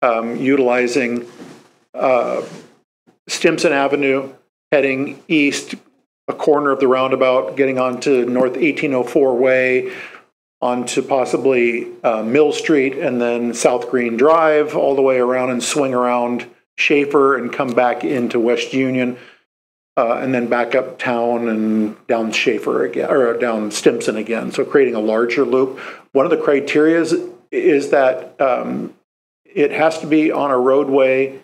utilizing Stimson Avenue, heading east, a corner of the roundabout, getting onto North 1804 Way, onto possibly Mill Street, and then South Green Drive, all the way around and swing around Schaefer and come back into West Union, and then back uptown and down Schaefer again, or down Stimson again. So creating a larger loop. One of the criteria is that it has to be on a roadway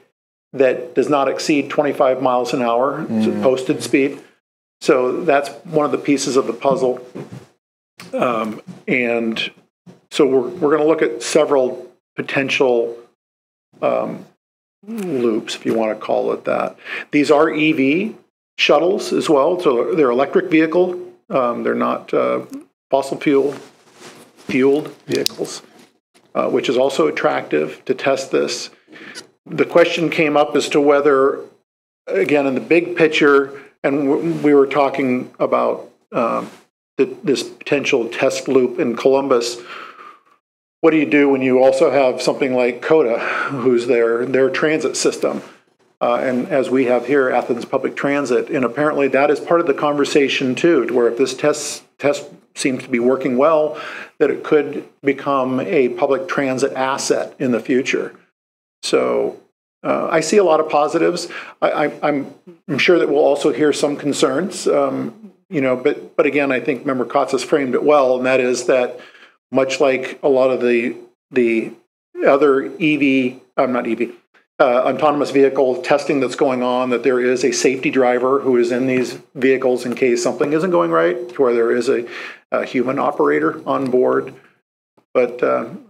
that does not exceed 25 miles an hour, posted speed. So that's one of the pieces of the puzzle. And so we're going to look at several potential loops, if you want to call it that. These are EV shuttles as well. So they're electric vehicle. They're not fossil fueled vehicles, which is also attractive to test this. The question came up as to whether, again, in the big picture, and we were talking about this potential test loop in Columbus. What do you do when you also have something like CODA, who's their transit system? And as we have here, Athens Public Transit, and apparently that is part of the conversation too, to where if this test seems to be working well, that it could become a public transit asset in the future. So I see a lot of positives. I'm sure that we'll also hear some concerns, but again, I think Member Kotz has framed it well, and that is that much like a lot of the other autonomous vehicle testing that's going on, that there is a safety driver who is in these vehicles in case something isn't going right, to where there is a human operator on board. But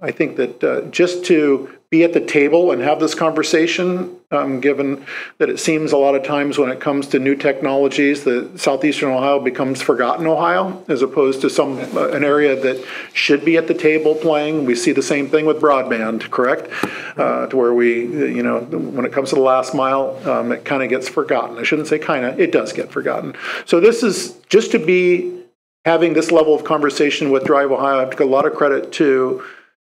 I think that just to be at the table and have this conversation, given that it seems a lot of times when it comes to new technologies, that southeastern Ohio becomes forgotten Ohio, as opposed to an area that should be at the table playing. We see the same thing with broadband, correct? To where when it comes to the last mile, it kind of gets forgotten. I shouldn't say kind of, it does get forgotten. So this is just to be having this level of conversation with Drive Ohio. I have to give a lot of credit to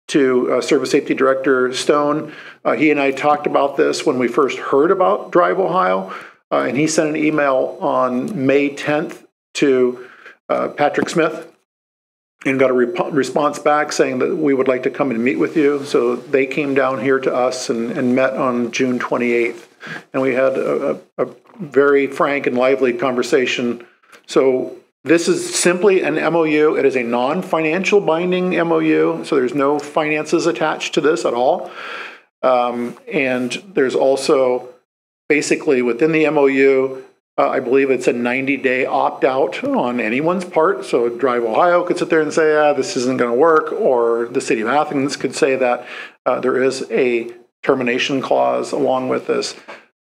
Service Safety Director Stone. He and I talked about this when we first heard about Drive Ohio, and he sent an email on May 10th to Patrick Smith and got a response back saying that we would like to come and meet with you. So they came down here to us and met on June 28th, and we had a very frank and lively conversation. So this is simply an MOU. It is a non-financial binding MOU, so there's no finances attached to this at all. And there's also, basically within the MOU, I believe it's a 90-day opt-out on anyone's part. So Drive Ohio could sit there and say, this isn't going to work, or the city of Athens could say that there is a termination clause along with this.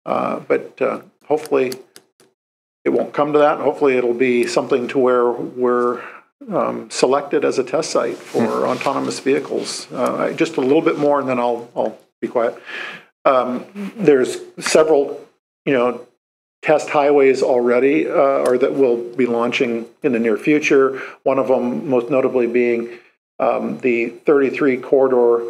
But hopefully it won't come to that. Hopefully it'll be something to where we're selected as a test site for autonomous vehicles. Just a little bit more, and then I'll be quiet. There's several, test highways already, or that will be launching in the near future. One of them, most notably, being the 33 corridor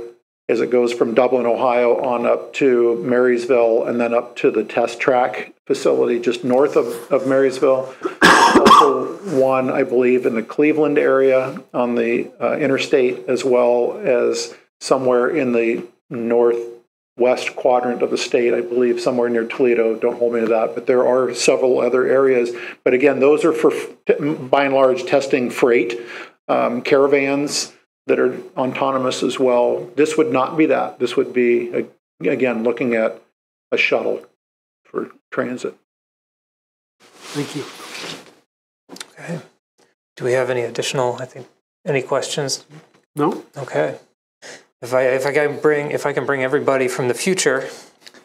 as it goes from Dublin, Ohio, on up to Marysville, and then up to the test track facility just north of Marysville. Also one, I believe, in the Cleveland area on the interstate, as well as somewhere in the northwest quadrant of the state, I believe somewhere near Toledo. Don't hold me to that, but there are several other areas. But again, those are for, by and large, testing freight, caravans that are autonomous as well. This would not be that. This would be, again, looking at a shuttle for transit. Thank you. Okay. Do we have any additional, any questions? No? Okay. If I can bring everybody from the future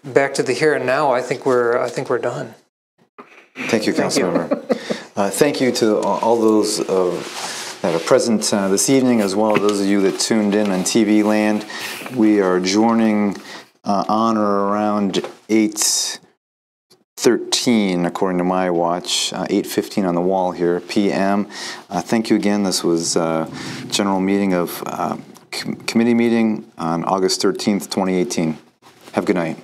back to the here and now, I think we're done. Thank you, Councilmember. Thank you to all those that are present this evening, as well as those of you that tuned in on TV land. We are adjourning on or around 8:13, according to my watch, 8:15 on the wall here, p.m. Thank you again. This was general meeting of committee meeting on August 13th, 2018. Have a good night.